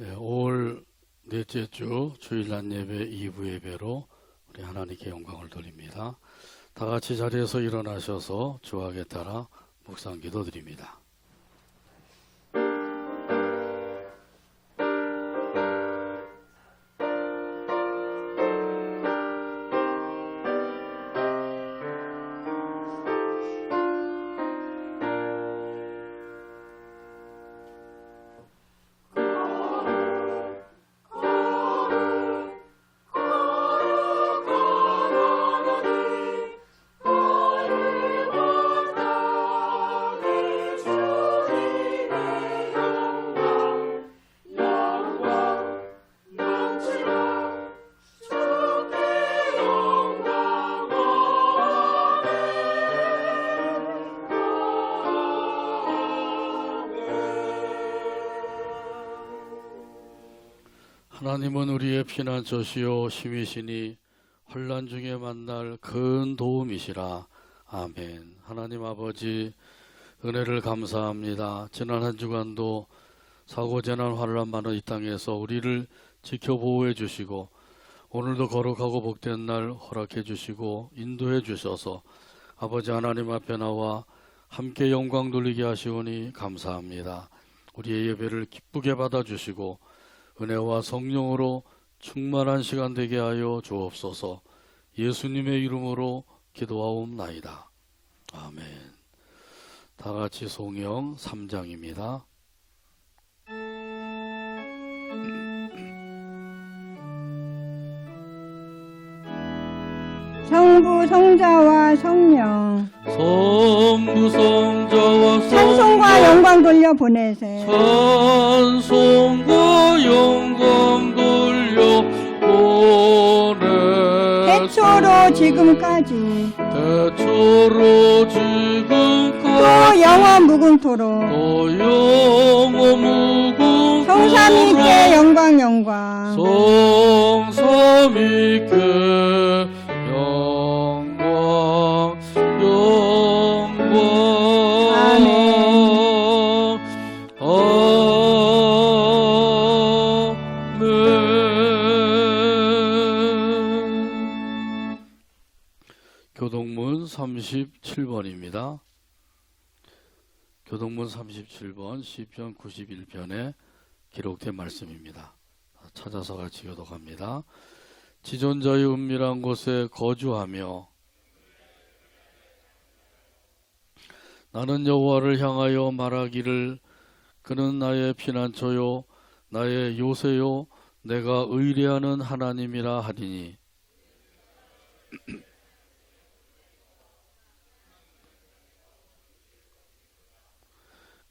5월 넷째 주 주일날 예배 2부 예배로 우리 하나님께 영광을 돌립니다. 다 같이 자리에서 일어나셔서 주학에 따라 묵상 기도드립니다. 하나님은 우리의 피난처시요 힘이시니 환난 중에 만날 큰 도움이시라. 아멘. 하나님 아버지 은혜를 감사합니다. 지난 한 주간도 사고재난 환난 많은 이 땅에서 우리를 지켜보호해 주시고 오늘도 거룩하고 복된 날 허락해 주시고 인도해 주셔서 아버지 하나님 앞에 나와 함께 영광 돌리게 하시오니 감사합니다. 우리의 예배를 기쁘게 받아주시고 은혜와 성령으로 충만한 시간 되게 하여 주옵소서. 예수님의 이름으로 기도하옵나이다. 아멘. 다 같이 송영 3장입니다. 성부 성자와 성령 성부 성자와 찬송과 영광 돌려 보내세. 찬송과 영광 돌려 보내세. 태초로 지금까지 태초로 지금까지 또 영원 무궁토록 또 영원 무궁토록 성삼위께 영광 영광 성삼위께 영광 영광 아멘. 아멘. 교동문 37번입니다. 교동문 37번 시편 91편에 기록된 말씀입니다. 찾아서 같이 교독합니다. 지존자의 은밀한 곳에 거주하며 나는 여호와를 향하여 말하기를 그는 나의 피난처요 나의 요새요 내가 의뢰하는 하나님이라 하리니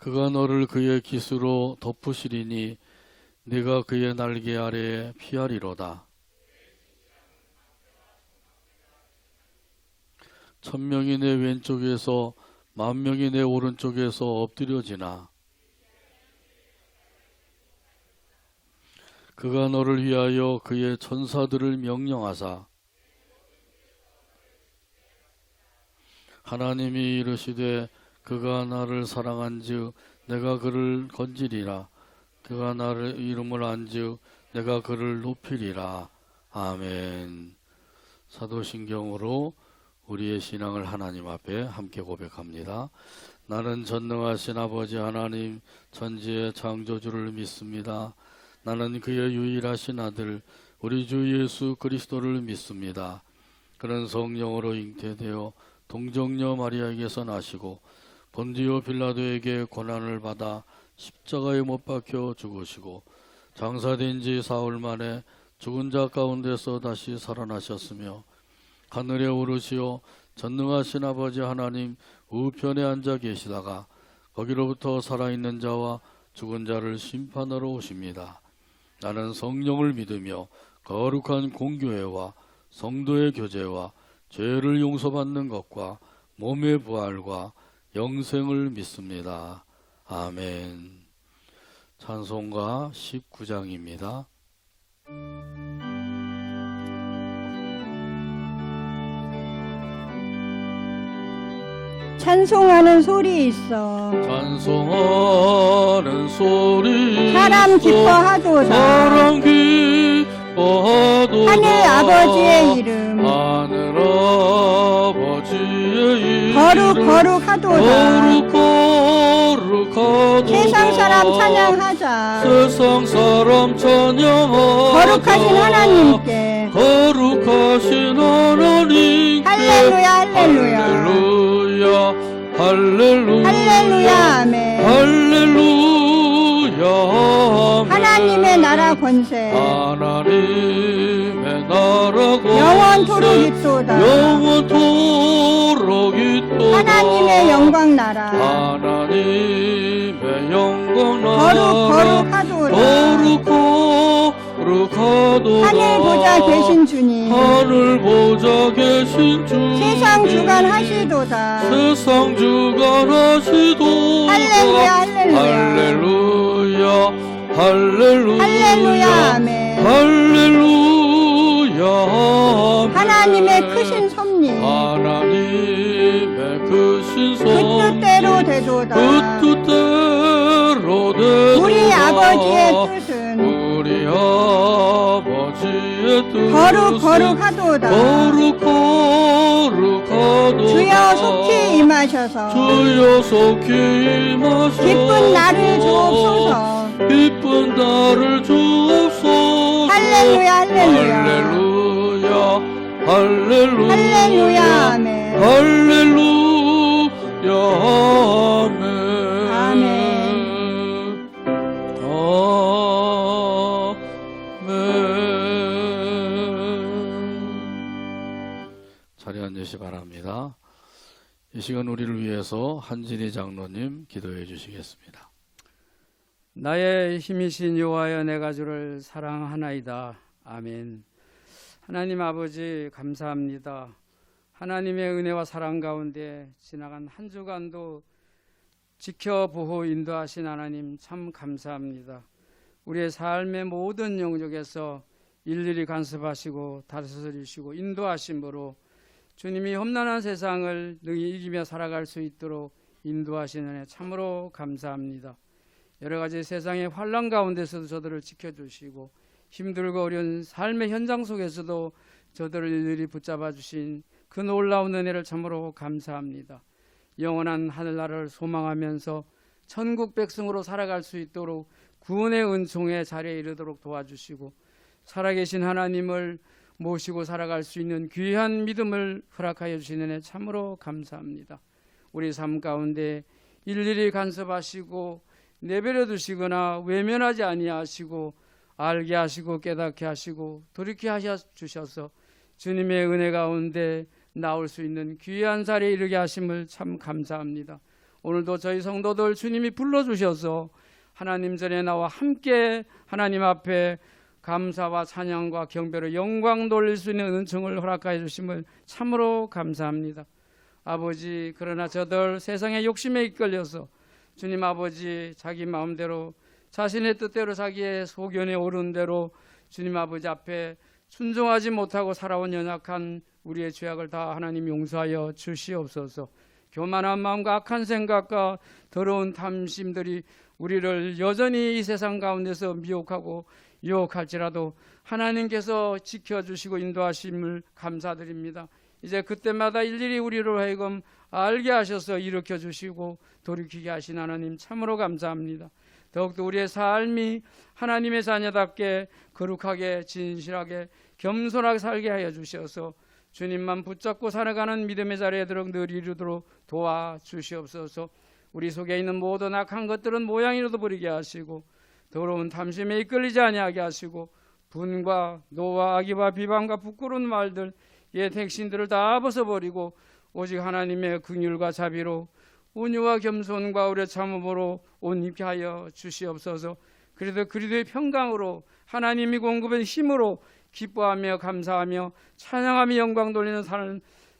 그가 너를 그의 깃으로 덮으시리니 네가 그의 날개 아래에 피하리로다. 1000명이 내 왼쪽에서 10,000명이 내 오른쪽에서 엎드려지나 그가 너를 위하여 그의 천사들을 명령하사 하나님이 이르시되 그가 나를 사랑한즉 내가 그를 건지리라. 그가 나를 이름을 안즉 내가 그를 높이리라. 아멘. 사도신경으로 우리의 신앙을 하나님 앞에 함께 고백합니다. 나는 전능하신 아버지 하나님 천지의 창조주를 믿습니다. 나는 그의 유일하신 아들 우리 주 예수 그리스도를 믿습니다. 그는 성령으로 잉태되어 동정녀 마리아에게서 나시고 본디오 빌라도에게 고난을 받아 십자가에 못 박혀 죽으시고 장사된 지 사흘 만에 죽은 자 가운데서 다시 살아나셨으며 하늘에 오르시어 전능하신 아버지 하나님 우편에 앉아 계시다가 거기로부터 살아있는 자와 죽은 자를 심판하러 오십니다. 나는 성령을 믿으며 거룩한 공교회와 성도의 교제와 죄를 용서받는 것과 몸의 부활과 영생을 믿습니다. 아멘. 찬송가 19장입니다. 찬송하는 소리 있어. 찬송하는 소리 사람 기뻐하도다. 사람 기뻐하도다. 하늘 아버지의 이름. 하늘 아버지의 이름 거룩하도다. 거룩하도다. 세상 사람 찬양하자. 세상 사람 찬양하자. 거룩하신 하나님께. 거룩하신 하나님께. 할렐루야 할렐루야. 할렐루야 할렐루야 할렐루야 아멘. 할렐루야 아멘. 하나님의 나라 권세 하나님의 나라 권세 영원토록 있도다. 영원토록 있도다. 하나님의 영광 나라 하나님의 영광 나라 거룩하도다. 거룩하도다. 하늘 보좌 계신 주님. 하늘 보좌 계신 주님. 세상 주관하시도다. 세상 주관하시도다. 할렐루야 할렐루야. 할렐루야 할렐루야 할렐루야 아멘. 할렐루야 아멘. 하나님의 크신 섭리 하나님의 크신 그 섭리 뜻대로 되도다. 그 뜻대로 되도다. 우리 아버지의 뜻은 우리 아버지의 뜻은 거룩하도다. 거룩하도다. 주여 속히 임하셔서 주여 속히 임하셔서 기쁜 나를 주옵소서. 기쁜 나를 주옵소서. 할렐루야 할렐루야. 할렐루야 할렐루야 할렐루야 아멘. 할렐루야 아멘. 아멘. 자리에 앉으시 바랍니다. 이 시간 우리를 위해서 한진희 장로님 기도해 주시겠습니다. 나의 힘이신 여호와여, 내가 주를 사랑하나이다. 아멘. 하나님 아버지 감사합니다. 하나님의 은혜와 사랑 가운데 지나간 한 주간도 지켜 보호 인도하신 하나님 참 감사합니다. 우리의 삶의 모든 영역에서 일일이 간섭하시고 다스리시고 인도하심으로 주님이 험난한 세상을 능히 이기며 살아갈 수 있도록 인도하시는 은혜 참으로 감사합니다. 여러 가지 세상의 환난 가운데서도 저들을 지켜주시고 힘들고 어려운 삶의 현장 속에서도 저들을 일일이 붙잡아 주신 그 놀라운 은혜를 참으로 감사합니다. 영원한 하늘나라를 소망하면서 천국 백성으로 살아갈 수 있도록 구원의 은총의 자리에 이르도록 도와주시고 살아계신 하나님을 모시고 살아갈 수 있는 귀한 믿음을 허락하여 주시는 애 참으로 감사합니다. 우리 삶 가운데 일일이 간섭하시고 내버려 두시거나 외면하지 아니하시고 알게 하시고 깨닫게 하시고 돌이켜 하셔 주셔서 주님의 은혜 가운데 나올 수 있는 귀한 자리에 이르게 하심을 참 감사합니다. 오늘도 저희 성도들 주님이 불러주셔서 하나님 전에 나와 함께 하나님 앞에 감사와 찬양과 경배로 영광 돌릴 수 있는 은총을 허락하여 주심을 참으로 감사합니다. 아버지, 그러나 저들 세상의 욕심에 이끌려서 주님 아버지 자기 마음대로 자신의 뜻대로 자기의 소견에 오른 대로 주님 아버지 앞에 순종하지 못하고 살아온 연약한 우리의 죄악을 다 하나님 용서하여 주시옵소서. 교만한 마음과 악한 생각과 더러운 탐심들이 우리를 여전히 이 세상 가운데서 미혹하고 유혹할지라도 하나님께서 지켜주시고 인도하심을 감사드립니다. 이제 그때마다 일일이 우리로 하여금 알게 하셔서 일으켜 주시고 돌이키게 하신 하나님 참으로 감사합니다. 더욱더 우리의 삶이 하나님의 자녀답게 거룩하게 진실하게 겸손하게 살게 하여 주셔서 주님만 붙잡고 살아가는 믿음의 자리에 늘 이루도록 도와주시옵소서. 우리 속에 있는 모든 악한 것들은 모양이라도 버리게 하시고 더러운 탐심에 이끌리지 아니하게 하시고 분과 노와 악의와 비방과 부끄러운 말들 옛 핵심들을 다 벗어버리고 오직 하나님의 긍휼과 자비로 온유와 겸손과 오래 참음으로 옷 입게 하여 주시옵소서. 그래도 그리스도의 평강으로 하나님이 공급한 힘으로 기뻐하며 감사하며 찬양하며 영광 돌리는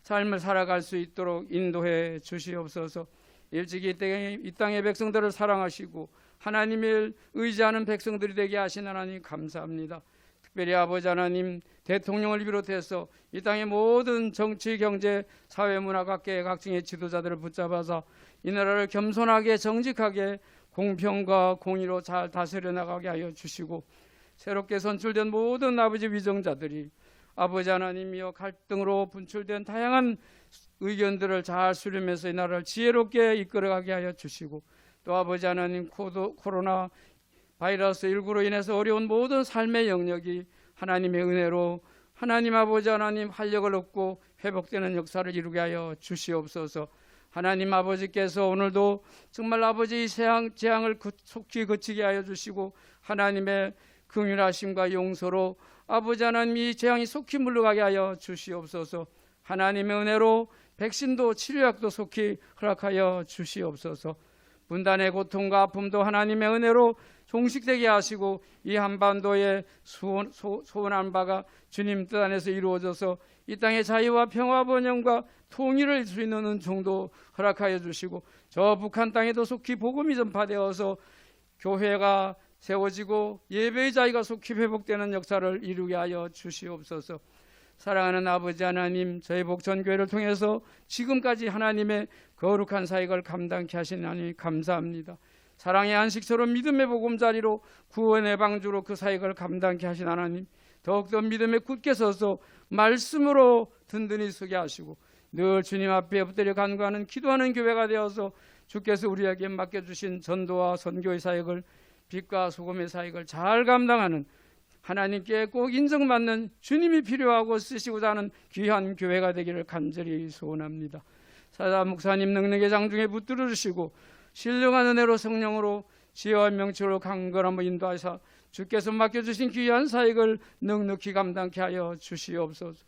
삶을 살아갈 수 있도록 인도해 주시옵소서. 일찍이 이 땅의 백성들을 사랑하시고 하나님을 의지하는 백성들이 되게 하신 하나님 감사합니다. 특별히 아버지 하나님, 대통령을 비롯해서 이 땅의 모든 정치, 경제, 사회, 문화 각계 각층의 지도자들을 붙잡아서 이 나라를 겸손하게 정직하게 공평과 공의로 잘 다스려 나가게 하여 주시고, 새롭게 선출된 모든 아버지 위정자들이 아버지 하나님이여 갈등으로 분출된 다양한 의견들을 잘 수렴해서 이 나라를 지혜롭게 이끌어가게 하여 주시고, 또 아버지 하나님 코로나 바이러스 19로 인해서 어려운 모든 삶의 영역이 하나님의 은혜로 하나님 아버지 하나님 활력을 얻고 회복되는 역사를 이루게 하여 주시옵소서. 하나님 아버지께서 오늘도 정말 아버지 이 재앙을 속히 그치게 하여 주시고, 하나님의 긍휼하심과 용서로 아버지 하나님 이 재앙이 속히 물러가게 하여 주시옵소서. 하나님의 은혜로 백신도 치료약도 속히 허락하여 주시옵소서. 분단의 고통과 아픔도 하나님의 은혜로 종식되게 하시고, 이 한반도의 소원한 바가 주님 뜻 안에서 이루어져서 이 땅의 자유와 평화 번영과 통일을 이룰 수 있는 은총도 허락하여 주시고, 저 북한 땅에도 속히 복음이 전파되어서 교회가 세워지고 예배의 자유가 속히 회복되는 역사를 이루게 하여 주시옵소서. 사랑하는 아버지 하나님, 저희 복천교회를 통해서 지금까지 하나님의 거룩한 사역을 감당케 하시나니 감사합니다. 사랑의 안식처로 믿음의 보금자리로 구원의 방주로 그 사역을 감당케 하신 하나님, 더욱더 믿음에 굳게 서서 말씀으로 든든히 서게 하시고 늘 주님 앞에 엎드려 간구하는 기도하는 교회가 되어서 주께서 우리에게 맡겨주신 전도와 선교의 사역을, 빛과 소금의 사역을 잘 감당하는, 하나님께 꼭 인정받는 주님이 필요하고 쓰시고자 하는 귀한 교회가 되기를 간절히 소원합니다. 사자 목사님 능력의 장중에 붙들어 주시고 신령한 은혜로 성령으로 지혜와 명철로 강건함을 인도하사 주께서 맡겨주신 귀한 사역을 넉넉히 감당케 하여 주시옵소서.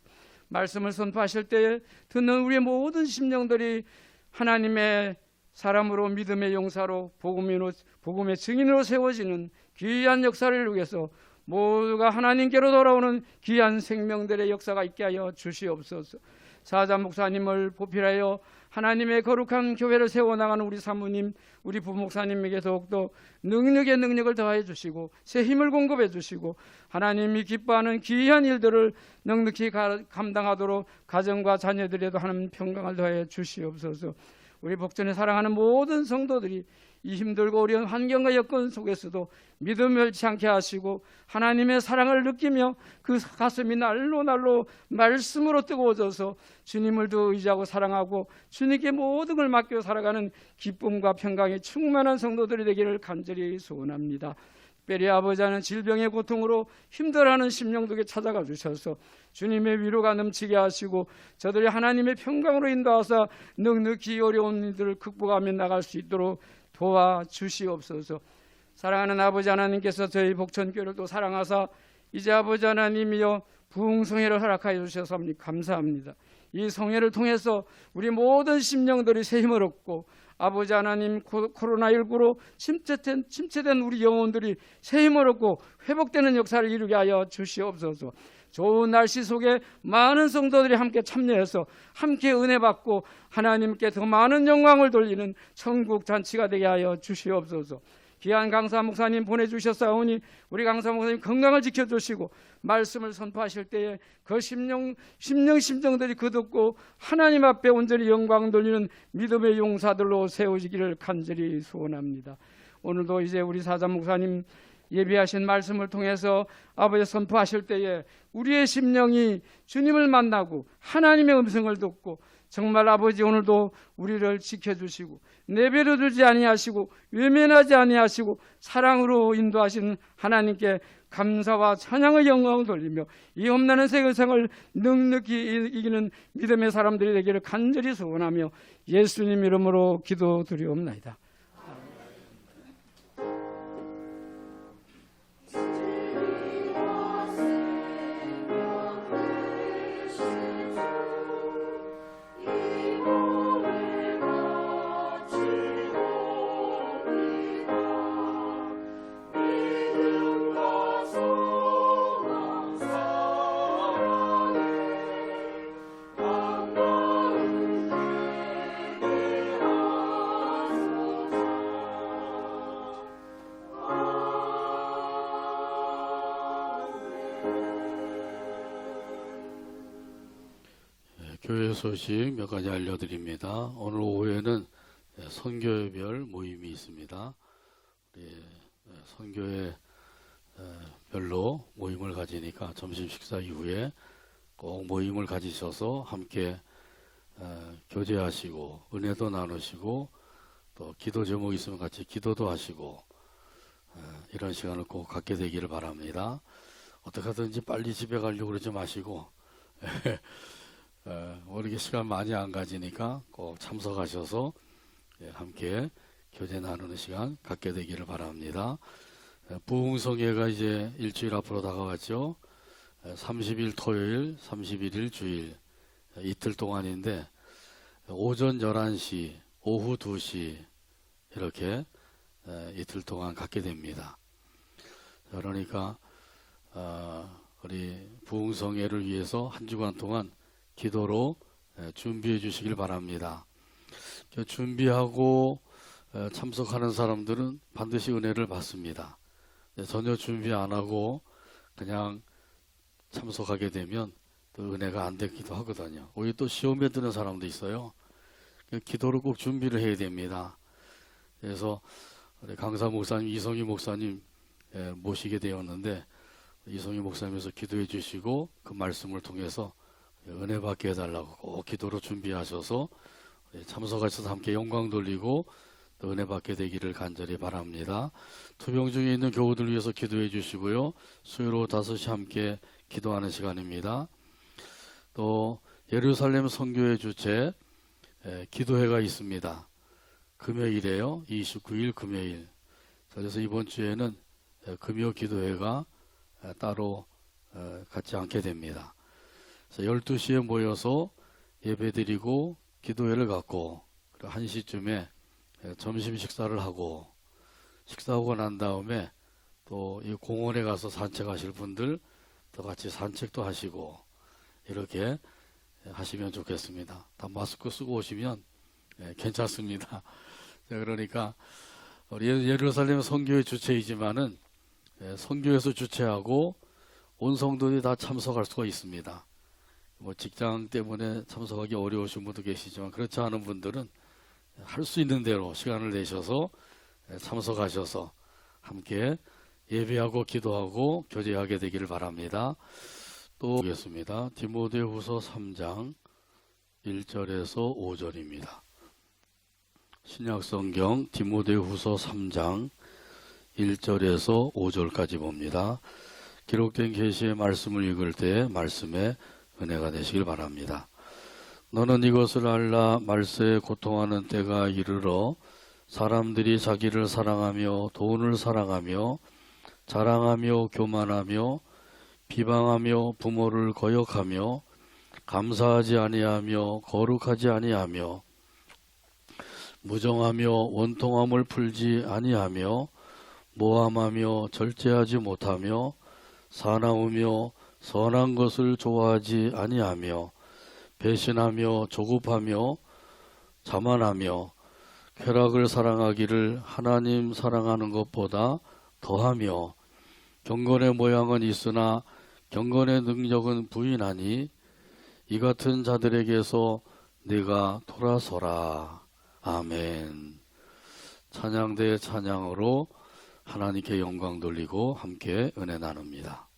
말씀을 선포하실 때에 듣는 우리의 모든 심령들이 하나님의 사람으로 믿음의 용사로 복음의 증인으로 세워지는 귀한 역사를 이루기 위해서 모두가 하나님께로 돌아오는 귀한 생명들의 역사가 있게 하여 주시옵소서. 사자 목사님을 보필하여 하나님의 거룩한 교회를 세워나가는 우리 사모님, 우리 부목사님에게 더욱더 능력을 더하여 주시고 새 힘을 공급해 주시고, 하나님이 기뻐하는 귀한 일들을 넉넉히 감당하도록 가정과 자녀들에도 하나님 평강을 더하여 주시옵소서. 우리 복전에 사랑하는 모든 성도들이 이 힘들고 어려운 환경과 여건 속에서도 믿음을 잃지 않게 하시고 하나님의 사랑을 느끼며 그 가슴이 날로 말씀으로 뜨거워져서 주님을 더 의지하고 사랑하고 주님께 모든 걸 맡겨 살아가는 기쁨과 평강이 충만한 성도들이 되기를 간절히 소원합니다. 특별히 아버지 하는 질병의 고통으로 힘들어하는 심령들에게 찾아가 주셔서 주님의 위로가 넘치게 하시고 저들이 하나님의 평강으로 인도하사 넉넉히 어려운 일들을 극복하며 나갈 수 있도록 도와주시옵소서. 사랑하는 아버지 하나님께서 저희 복천교회를 또 사랑하사 이제 아버지 하나님이여 부흥성회를 허락하여 주셔서 감사합니다. 이 성회를 통해서 우리 모든 심령들이 새 힘을 얻고 아버지 하나님 코로나19로 침체된 우리 영혼들이 새 힘을 얻고 회복되는 역사를 이루게 하여 주시옵소서. 좋은 날씨 속에 많은 성도들이 함께 참여해서 함께 은혜 받고 하나님께 더 많은 영광을 돌리는 천국 잔치가 되게 하여 주시옵소서. 귀한 강사 목사님 보내주셨사오니 우리 강사 목사님 건강을 지켜주시고 말씀을 선포하실 때에 그 심령들이 거듭고 하나님 앞에 온전히 영광 돌리는 믿음의 용사들로 세워지기를 간절히 소원합니다. 오늘도 이제 우리 사자 목사님 예비하신 말씀을 통해서 아버지 선포하실 때에 우리의 심령이 주님을 만나고 하나님의 음성을 듣고 정말 아버지 오늘도 우리를 지켜주시고 내버려 두지 아니하시고 외면하지 아니하시고 사랑으로 인도하시는 하나님께 감사와 찬양의 영광을 돌리며 이 험난한 세상을 넉넉히 이기는 믿음의 사람들이 되기를 간절히 소원하며 예수님 이름으로 기도드리옵나이다. 교회 소식 몇 가지 알려드립니다. 오늘 오후에는 선교회별 모임이 있습니다. 우리 선교회 별로 모임을 가지니까 점심 식사 이후에 꼭 모임을 가지셔서 함께 교제하시고 은혜도 나누시고 또 기도 제목 있으면 같이 기도도 하시고 이런 시간을 꼭 갖게 되기를 바랍니다. 어떻게 하든지 빨리 집에 가려고 그러지 마시고 모르게 시간 많이 안 가지니까 꼭 참석하셔서 함께 교제 나누는 시간 갖게 되기를 바랍니다. 부흥성회가 이제 일주일 앞으로 다가왔죠. 30일 토요일, 31일 주일 이틀 동안인데 오전 11시, 오후 2시 이렇게 이틀 동안 갖게 됩니다. 그러니까 우리 부흥성회를 위해서 한 주간 동안 기도로 준비해 주시길 바랍니다. 준비하고 참석하는 사람들은 반드시 은혜를 받습니다. 전혀 준비 안 하고 그냥 참석하게 되면 또 은혜가 안 되기도 하거든요. 오히려 또 시험에 드는 사람도 있어요. 기도를 꼭 준비를 해야 됩니다. 그래서 우리 강사 목사님, 이성희 목사님 모시게 되었는데 이성희 목사님께서 기도해 주시고 그 말씀을 통해서 은혜 받게 해달라고 꼭 기도로 준비하셔서 참석하셔서 함께 영광 돌리고 또 은혜 받게 되기를 간절히 바랍니다. 투병 중에 있는 교우들 위해서 기도해 주시고요. 수요일 오후 5시 함께 기도하는 시간입니다. 또 예루살렘 선교회 주최 기도회가 있습니다. 금요일에요. 29일 금요일. 그래서 이번 주에는 금요 기도회가 따로 갖지 않게 됩니다. 그래서 12시에 모여서 예배드리고 기도회를 갖고 1시쯤에 점심 식사를 하고 식사하고 난 다음에 또 이 공원에 가서 산책하실 분들 또 같이 산책도 하시고 이렇게 하시면 좋겠습니다. 다 마스크 쓰고 오시면 괜찮습니다. 그러니까 우리 예루살렘 선교회 주체이지만은 선교에서 주최하고 온 성도들이 다 참석할 수가 있습니다. 뭐 직장 때문에 참석하기 어려우신 분도 계시지만 그렇지 않은 분들은 할 수 있는 대로 시간을 내셔서 참석하셔서 함께 예배하고 기도하고 교제하게 되기를 바랍니다. 또 보겠습니다. 디모데후서 3장 1절에서 5절입니다. 신약성경 디모데후서 3장 1절에서 5절까지 봅니다. 기록된 계시의 말씀을 읽을 때 말씀에 은혜가 되시길 바랍니다. 너는 이것을 알라. 말세에 고통하는 때가 이르러 사람들이 자기를 사랑하며 돈을 사랑하며 자랑하며 교만하며 비방하며 부모를 거역하며 감사하지 아니하며 거룩하지 아니하며 무정하며 원통함을 풀지 아니하며 모함하며 절제하지 못하며 사나우며 선한 것을 좋아하지 아니하며 배신하며 조급하며 자만하며 쾌락을 사랑하기를 하나님 사랑하는 것보다 더하며 경건의 모양은 있으나 경건의 능력은 부인하니 이 같은 자들에게서 네가 돌아서라. 아멘. 찬양대 찬양으로 하나님께 영광 돌리고 함께 은혜 나눕니다.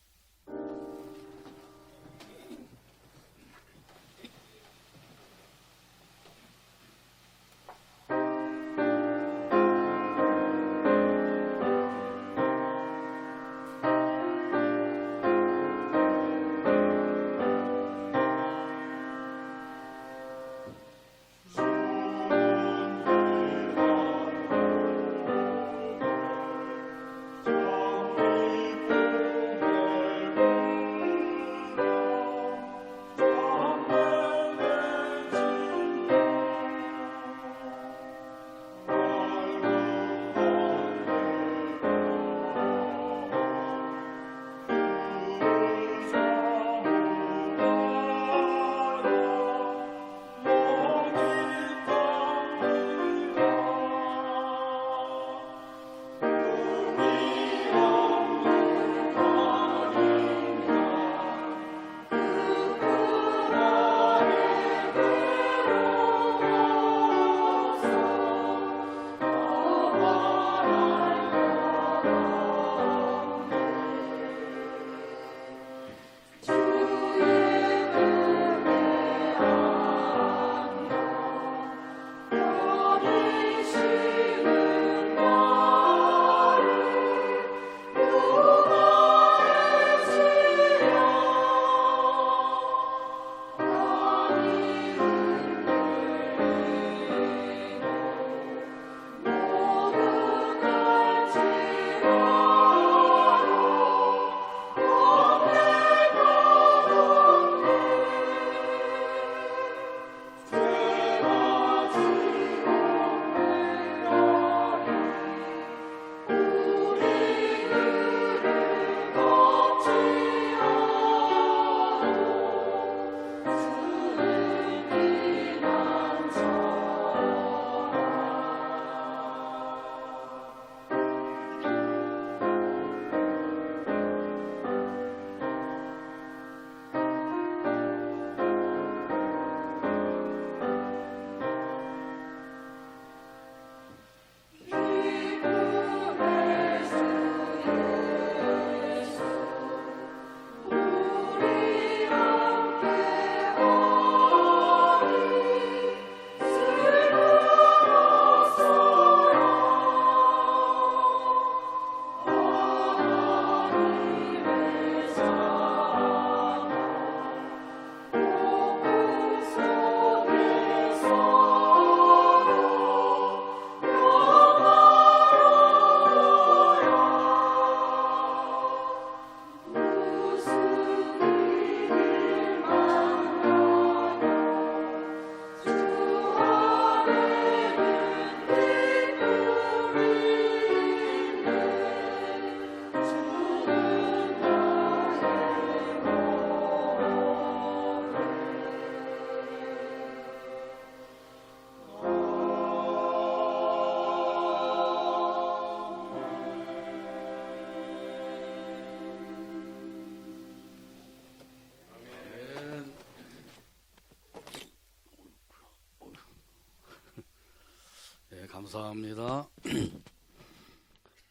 감사합니다.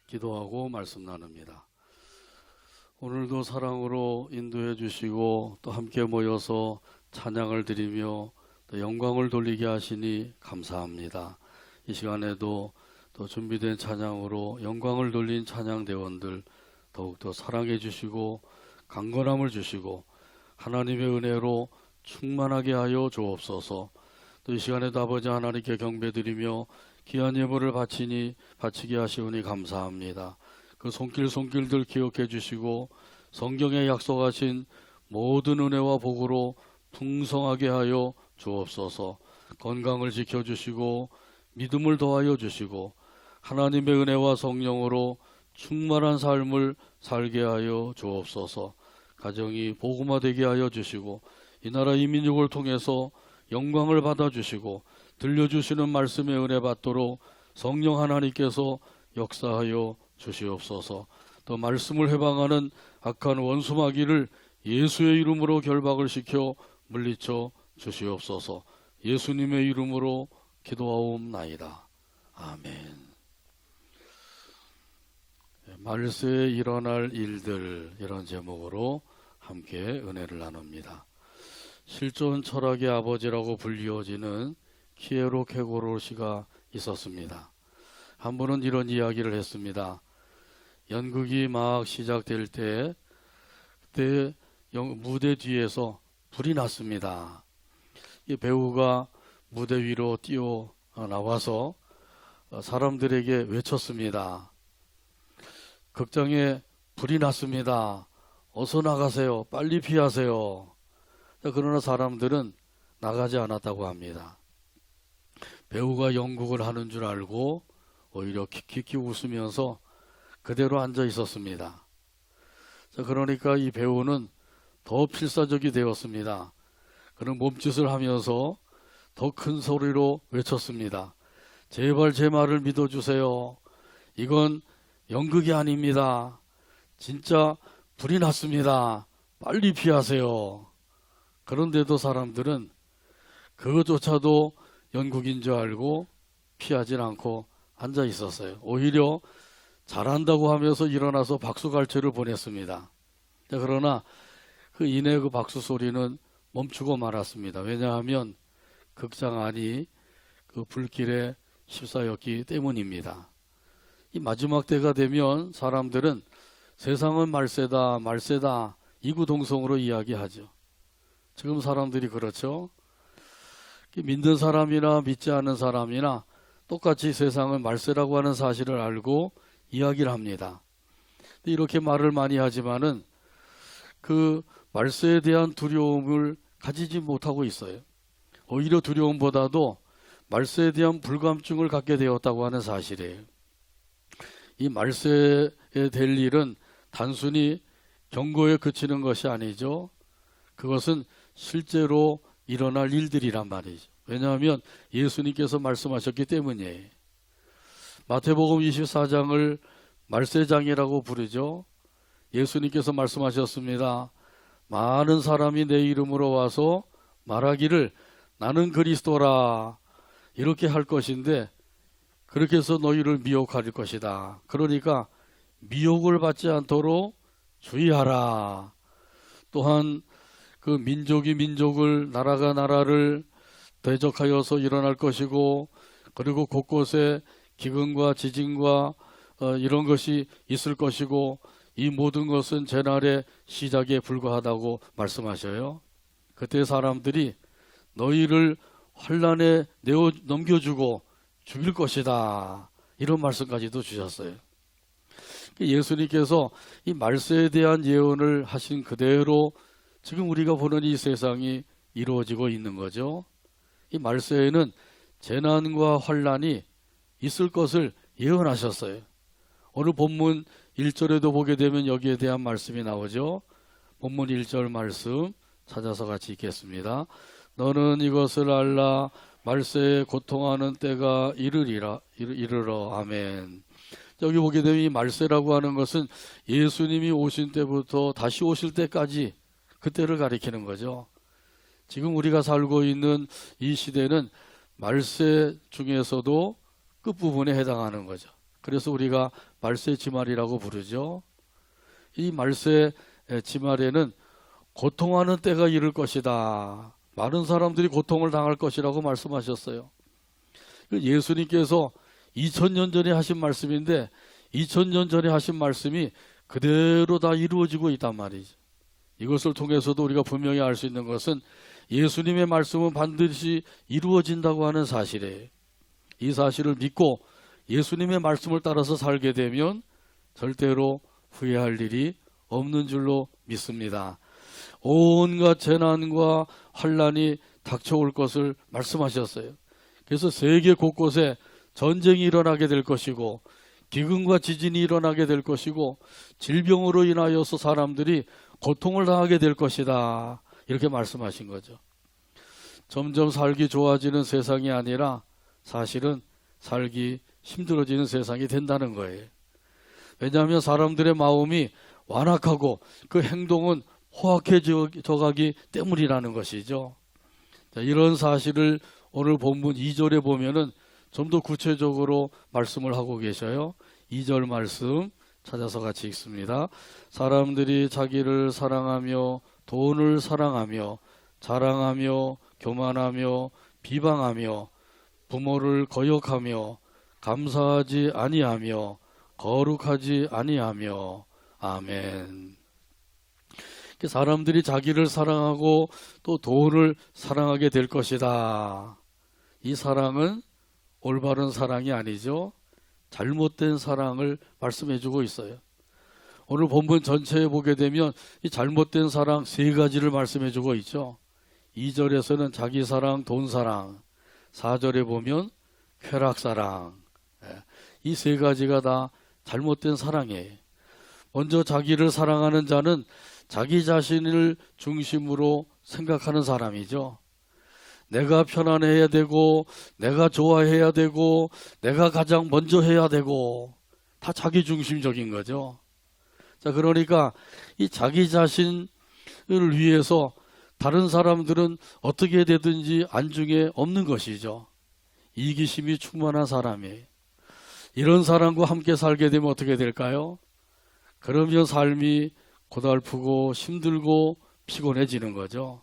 기도하고 말씀 나눕니다. 오늘도 사랑으로 인도해 주시고 또 함께 모여서 찬양을 드리며 또 영광을 돌리게 하시니 감사합니다. 이 시간에도 또 준비된 찬양으로 영광을 돌린 찬양대원들 더욱더 사랑해 주시고 강건함을 주시고 하나님의 은혜로 충만하게 하여 주옵소서. 또 이 시간에도 아버지 하나님께 경배드리며 귀한 예물을 바치게 하시오니 감사합니다. 그 손길들 기억해 주시고 성경에 약속하신 모든 은혜와 복으로 풍성하게 하여 주옵소서. 건강을 지켜주시고 믿음을 더하여 주시고 하나님의 은혜와 성령으로 충만한 삶을 살게 하여 주옵소서. 가정이 복음화되게 하여 주시고 이 나라 이 민족을 통해서 영광을 받아주시고 들려주시는 말씀의 은혜 받도록 성령 하나님께서 역사하여 주시옵소서. 또 말씀을 해방하는 악한 원수마귀를 예수의 이름으로 결박을 시켜 물리쳐 주시옵소서. 예수님의 이름으로 기도하옵나이다. 아멘. 말세에 일어날 일들, 이런 제목으로 함께 은혜를 나눕니다. 실존 철학의 아버지라고 불리워지는 키에로 케고로시가 있었습니다. 한 번은 이런 이야기를 했습니다. 연극이 막 시작될 때 그때 무대 뒤에서 불이 났습니다. 이 배우가 무대 위로 뛰어 나와서 사람들에게 외쳤습니다. 극장에 불이 났습니다. 어서 나가세요. 빨리 피하세요. 그러나 사람들은 나가지 않았다고 합니다. 배우가 연극을 하는 줄 알고 오히려 킥킥 웃으면서 그대로 앉아 있었습니다. 그러니까 이 배우는 더 필사적이 되었습니다. 그는 몸짓을 하면서 더 큰 소리로 외쳤습니다. 제발 제 말을 믿어주세요. 이건 연극이 아닙니다. 진짜 불이 났습니다. 빨리 피하세요. 그런데도 사람들은 그것조차도 연극인 줄 알고 피하진 않고 앉아 있었어요. 오히려 잘한다고 하면서 일어나서 박수갈채를 보냈습니다. 그러나 그 이내 그 박수 소리는 멈추고 말았습니다. 왜냐하면 극장 안이 그 불길에 휩싸였기 때문입니다. 이 마지막 때가 되면 사람들은 세상은 말세다, 말세다 이구동성으로 이야기하죠. 지금 사람들이 그렇죠. 믿는 사람이나 믿지 않는 사람이나 똑같이 세상은 말세라고 하는 사실을 알고 이야기를 합니다. 이렇게 말을 많이 하지만은 그 말세에 대한 두려움을 가지지 못하고 있어요. 오히려 두려움보다도 말세에 대한 불감증을 갖게 되었다고 하는 사실이에요. 이 말세에 될 일은 단순히 경고에 그치는 것이 아니죠. 그것은 실제로 일어날 일들이란 말이죠. 왜냐하면 예수님께서 말씀하셨기 때문이에요. 마태복음 24장을 말세장이라고 부르죠. 예수님께서 말씀하셨습니다. 많은 사람이 내 이름으로 와서 말하기를 나는 그리스도라 이렇게 할 것인데 그렇게 해서 너희를 미혹할 것이다. 그러니까 미혹을 받지 않도록 주의하라. 또한 그 민족이 민족을 나라가 나라를 대적하여서 일어날 것이고 그리고 곳곳에 기근과 지진과 이런 것이 있을 것이고 이 모든 것은 재날의 시작에 불과하다고 말씀하셔요. 그때 사람들이 너희를 환난에 넘겨주고 죽일 것이다. 이런 말씀까지도 주셨어요. 예수님께서 이 말세에 대한 예언을 하신 그대로 지금 우리가 보는 이 세상이 이루어지고 있는 거죠. 이 말세에는 재난과 환난이 있을 것을 예언하셨어요. 오늘 본문 1절에도 보게 되면 여기에 대한 말씀이 나오죠. 본문 1절 말씀 찾아서 같이 읽겠습니다. 너는 이것을 알라 말세에 고통하는 때가 이르러 아멘. 여기 보게 되면 이 말세라고 하는 것은 예수님이 오신 때부터 다시 오실 때까지 그때를 가리키는 거죠. 지금 우리가 살고 있는 이 시대는 말세 중에서도 끝부분에 해당하는 거죠. 그래서 우리가 말세 지말이라고 부르죠. 이 말세 지말에는 고통하는 때가 이를 것이다. 많은 사람들이 고통을 당할 것이라고 말씀하셨어요. 예수님께서 2000년 전에 하신 말씀인데 2000년 전에 하신 말씀이 그대로 다 이루어지고 있단 말이죠. 이것을 통해서도 우리가 분명히 알 수 있는 것은 예수님의 말씀은 반드시 이루어진다고 하는 사실이에요. 이 사실을 믿고 예수님의 말씀을 따라서 살게 되면 절대로 후회할 일이 없는 줄로 믿습니다. 온갖 재난과 환란이 닥쳐올 것을 말씀하셨어요. 그래서 세계 곳곳에 전쟁이 일어나게 될 것이고 기근과 지진이 일어나게 될 것이고 질병으로 인하여서 사람들이 고통을 당하게 될 것이다. 이렇게 말씀하신 거죠. 점점 살기 좋아지는 세상이 아니라 사실은 살기 힘들어지는 세상이 된다는 거예요. 왜냐하면 사람들의 마음이 완악하고 그 행동은 호악해져 가기 때문이라는 것이죠. 자, 이런 사실을 오늘 본문 2절에 보면은 좀 더 구체적으로 말씀을 하고 계셔요. 2절 말씀 찾아서 같이 읽습니다. 사람들이 자기를 사랑하며 돈을 사랑하며 자랑하며 교만하며 비방하며 부모를 거역하며 감사하지 아니하며 거룩하지 아니하며 아멘. 사람들이 자기를 사랑하고 또 돈을 사랑하게 될 것이다. 이 사랑은 올바른 사랑이 아니죠. 잘못된 사랑을 말씀해주고 있어요. 오늘 본문 전체에 보게 되면 이 잘못된 사랑 세 가지를 말씀해주고 있죠. 2절에서는 자기 사랑, 돈 사랑, 4절에 보면 쾌락 사랑. 이 세 가지가 다 잘못된 사랑이에요. 먼저 자기를 사랑하는 자는 자기 자신을 중심으로 생각하는 사람이죠. 내가 편안해야 되고 내가 좋아해야 되고 내가 가장 먼저 해야 되고 다 자기 중심적인 거죠. 자, 그러니까 이 자기 자신을 위해서 다른 사람들은 어떻게 되든지 안중에 없는 것이죠. 이기심이 충만한 사람이에요. 이런 사람과 함께 살게 되면 어떻게 될까요? 그러면 삶이 고달프고 힘들고 피곤해지는 거죠.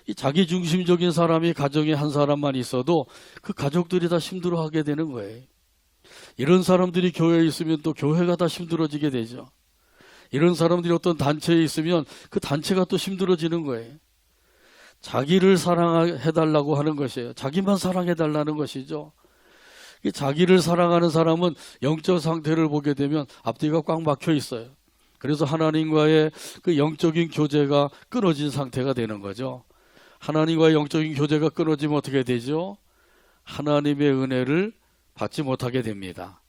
이 자기 중심적인 사람이 가정에 한 사람만 있어도 그 가족들이 다 힘들어하게 되는 거예요. 이런 사람들이 교회에 있으면 또 교회가 다 힘들어지게 되죠. 이런 사람들이 어떤 단체에 있으면 그 단체가 또 힘들어지는 거예요. 자기를 사랑해달라고 하는 것이에요. 자기만 사랑해달라는 것이죠. 이 자기를 사랑하는 사람은 영적 상태를 보게 되면 앞뒤가 꽉 막혀 있어요. 그래서 하나님과의 그 영적인 교제가 끊어진 상태가 되는 거죠. 하나님과의 영적인 교제가 끊어지면 어떻게 되죠? 하나님의 은혜를 받지 못하게 됩니다.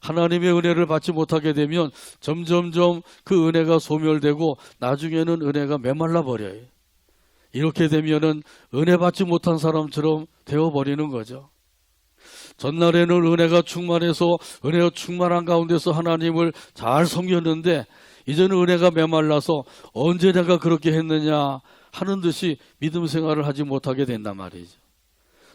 하나님의 은혜를 받지 못하게 되면 점점점 그 은혜가 소멸되고 나중에는 은혜가 메말라 버려요. 이렇게 되면은 은혜 받지 못한 사람처럼 되어버리는 거죠. 전날에는 은혜가 충만해서 은혜가 충만한 가운데서 하나님을 잘 섬겼는데 이제는 은혜가 메말라서 언제 내가 그렇게 했느냐 하는 듯이 믿음 생활을 하지 못하게 된단 말이죠.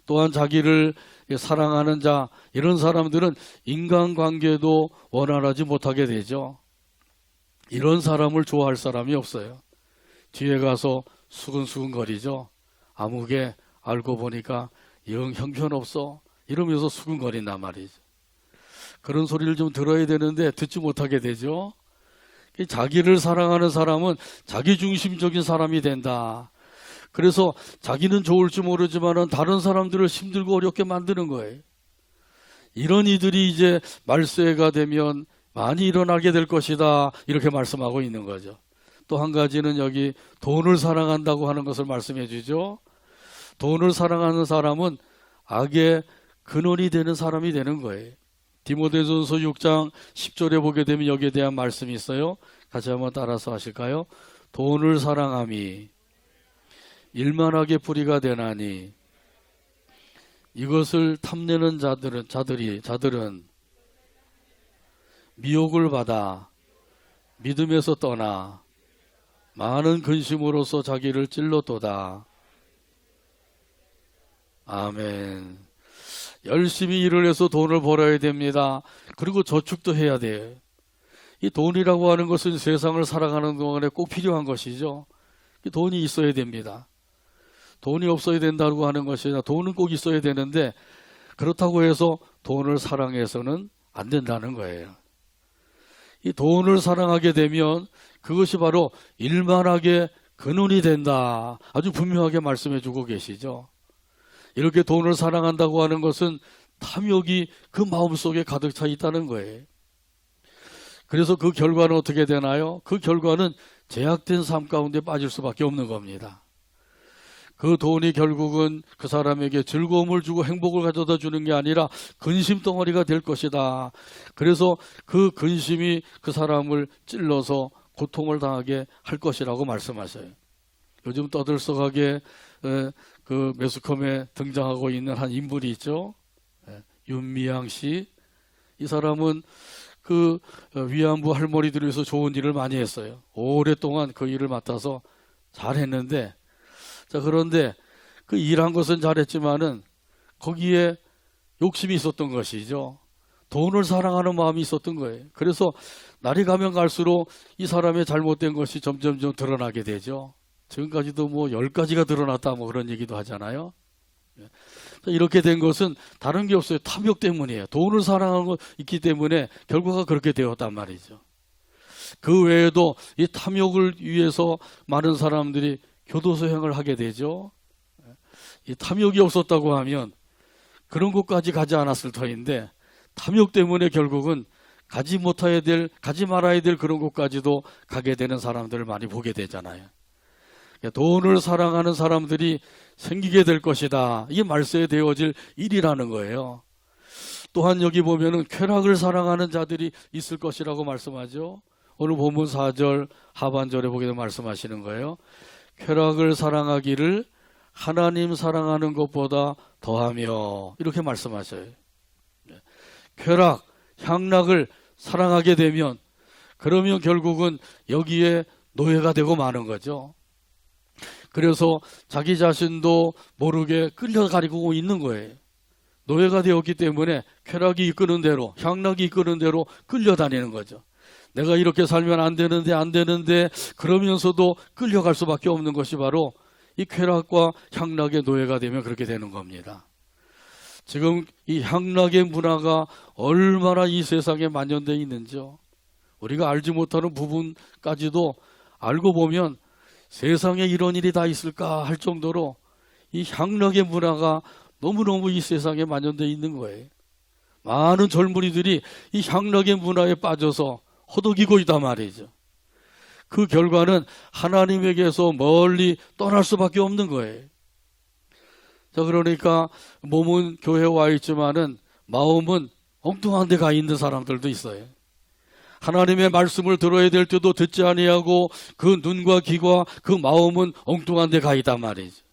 또한 자기를 사랑하는 자, 이런 사람들은 인간관계도 원활하지 못하게 되죠. 이런 사람을 좋아할 사람이 없어요. 뒤에 가서 수근수근 거리죠. 아무개 알고 보니까 영 형편없어 이러면서 수근거린단 말이죠. 그런 소리를 좀 들어야 되는데 듣지 못하게 되죠. 자기를 사랑하는 사람은 자기 중심적인 사람이 된다. 그래서 자기는 좋을지 모르지만 다른 사람들을 힘들고 어렵게 만드는 거예요. 이런 이들이 이제 말세가 되면 많이 일어나게 될 것이다. 이렇게 말씀하고 있는 거죠. 또 한 가지는 여기 돈을 사랑한다고 하는 것을 말씀해 주죠. 돈을 사랑하는 사람은 악의 근원이 되는 사람이 되는 거예요. 디모데전서 6장 10절에 보게 되면 여기에 대한 말씀이 있어요. 같이 한번 따라서 하실까요? 돈을 사랑함이 일만하게 뿌리가 되나니 이것을 탐내는 자들은 미혹을 받아 믿음에서 떠나 많은 근심으로써 자기를 찔렀도다. 아멘. 열심히 일을 해서 돈을 벌어야 됩니다. 그리고 저축도 해야 돼요. 이 돈이라고 하는 것은 세상을 살아가는 동안에 꼭 필요한 것이죠. 이 돈이 있어야 됩니다. 돈이 없어야 된다고 하는 것이 아니라 돈은 꼭 있어야 되는데 그렇다고 해서 돈을 사랑해서는 안 된다는 거예요. 이 돈을 사랑하게 되면 그것이 바로 일만하게 근원이 된다. 아주 분명하게 말씀해 주고 계시죠. 이렇게 돈을 사랑한다고 하는 것은 탐욕이 그 마음속에 가득 차 있다는 거예요. 그래서 그 결과는 어떻게 되나요? 그 결과는 제약된 삶 가운데 빠질 수밖에 없는 겁니다. 그 돈이 결국은 그 사람에게 즐거움을 주고 행복을 가져다 주는 게 아니라 근심 덩어리가 될 것이다. 그래서 그 근심이 그 사람을 찔러서 고통을 당하게 할 것이라고 말씀하셔요. 요즘 떠들썩하게 그 매스컴에 등장하고 있는 한 인물이 있죠. 윤미향 씨. 이 사람은 그 위안부 할머니들을 위해서 좋은 일을 많이 했어요. 오랫동안 그 일을 맡아서 잘했는데, 자, 그런데 그 일한 것은 잘했지만은 거기에 욕심이 있었던 것이죠. 돈을 사랑하는 마음이 있었던 거예요. 그래서 날이 가면 갈수록 이 사람의 잘못된 것이 점점점 드러나게 되죠. 지금까지도 뭐 10가지가 드러났다 뭐 그런 얘기도 하잖아요. 이렇게 된 것은 다른 게 없어요. 탐욕 때문이에요. 돈을 사랑하는 거 있기 때문에 결과가 그렇게 되었단 말이죠. 그 외에도 이 탐욕을 위해서 많은 사람들이 교도소행을 하게 되죠. 이 탐욕이 없었다고 하면 그런 곳까지 가지 않았을 터인데 탐욕 때문에 결국은 가지 말아야 될 그런 곳까지도 가게 되는 사람들을 많이 보게 되잖아요. 돈을 사랑하는 사람들이 생기게 될 것이다. 이게 말세에 되어질 일이라는 거예요. 또한 여기 보면은 쾌락을 사랑하는 자들이 있을 것이라고 말씀하죠. 오늘 본문 4절 하반절에 보게 되면 말씀하시는 거예요. 쾌락을 사랑하기를 하나님 사랑하는 것보다 더하며 이렇게 말씀하셔요. 쾌락, 향락을 사랑하게 되면 그러면 결국은 여기에 노예가 되고 마는 거죠. 그래서 자기 자신도 모르게 끌려가리고 있는 거예요. 노예가 되었기 때문에 쾌락이 이끄는 대로, 향락이 이끄는 대로 끌려다니는 거죠. 내가 이렇게 살면 안 되는데 그러면서도 끌려갈 수밖에 없는 것이 바로 이 쾌락과 향락의 노예가 되면 그렇게 되는 겁니다. 지금 이 향락의 문화가 얼마나 이 세상에 만연되어 있는지요. 우리가 알지 못하는 부분까지도 알고 보면 세상에 이런 일이 다 있을까 할 정도로 이 향락의 문화가 너무너무 이 세상에 만연되어 있는 거예요. 많은 젊은이들이 이 향락의 문화에 빠져서 허덕이고 있단 말이죠. 그 결과는 하나님에게서 멀리 떠날 수밖에 없는 거예요. 자, 그러니까 몸은 교회에 와 있지만은 마음은 엉뚱한 데 가 있는 사람들도 있어요. 하나님의 말씀을 들어야 될 때도 듣지 아니하고 그 눈과 귀와 그 마음은 엉뚱한 데 가 있단 말이죠.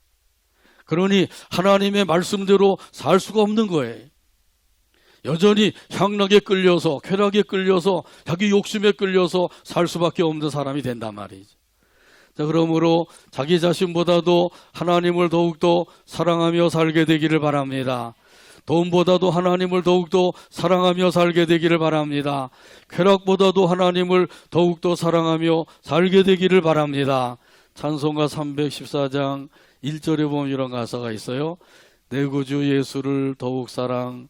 그러니 하나님의 말씀대로 살 수가 없는 거예요. 여전히 향락에 끌려서, 쾌락에 끌려서, 자기 욕심에 끌려서 살 수밖에 없는 사람이 된단 말이죠. 자, 그러므로 자기 자신보다도 하나님을 더욱더 사랑하며 살게 되기를 바랍니다. 돈보다도 하나님을 더욱더 사랑하며 살게 되기를 바랍니다. 쾌락보다도 하나님을 더욱더 사랑하며 살게 되기를 바랍니다. 찬송가 314장 1절에 보면 이런 가사가 있어요. 내 구주 예수를 더욱 사랑,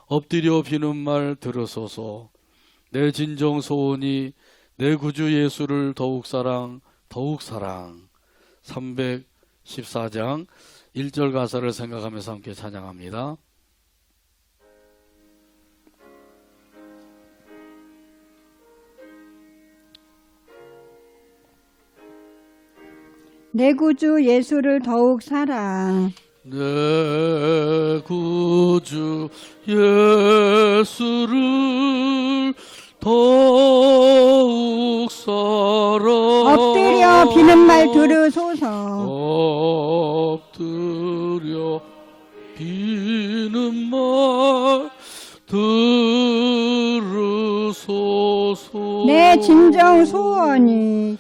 엎드려 비는 말 들으소서. 내 진정 소원이 내 구주 예수를 더욱 사랑, 더욱 사랑. 314장 1절 가사를 생각하면서 함께 찬양합니다. 내 구주 예수를 더욱 사랑. 내 구주 예수를 더욱 사랑. 엎드려 비는 말 들으소서. 엎드려 비는 말 들으소서. 내 진정 소원이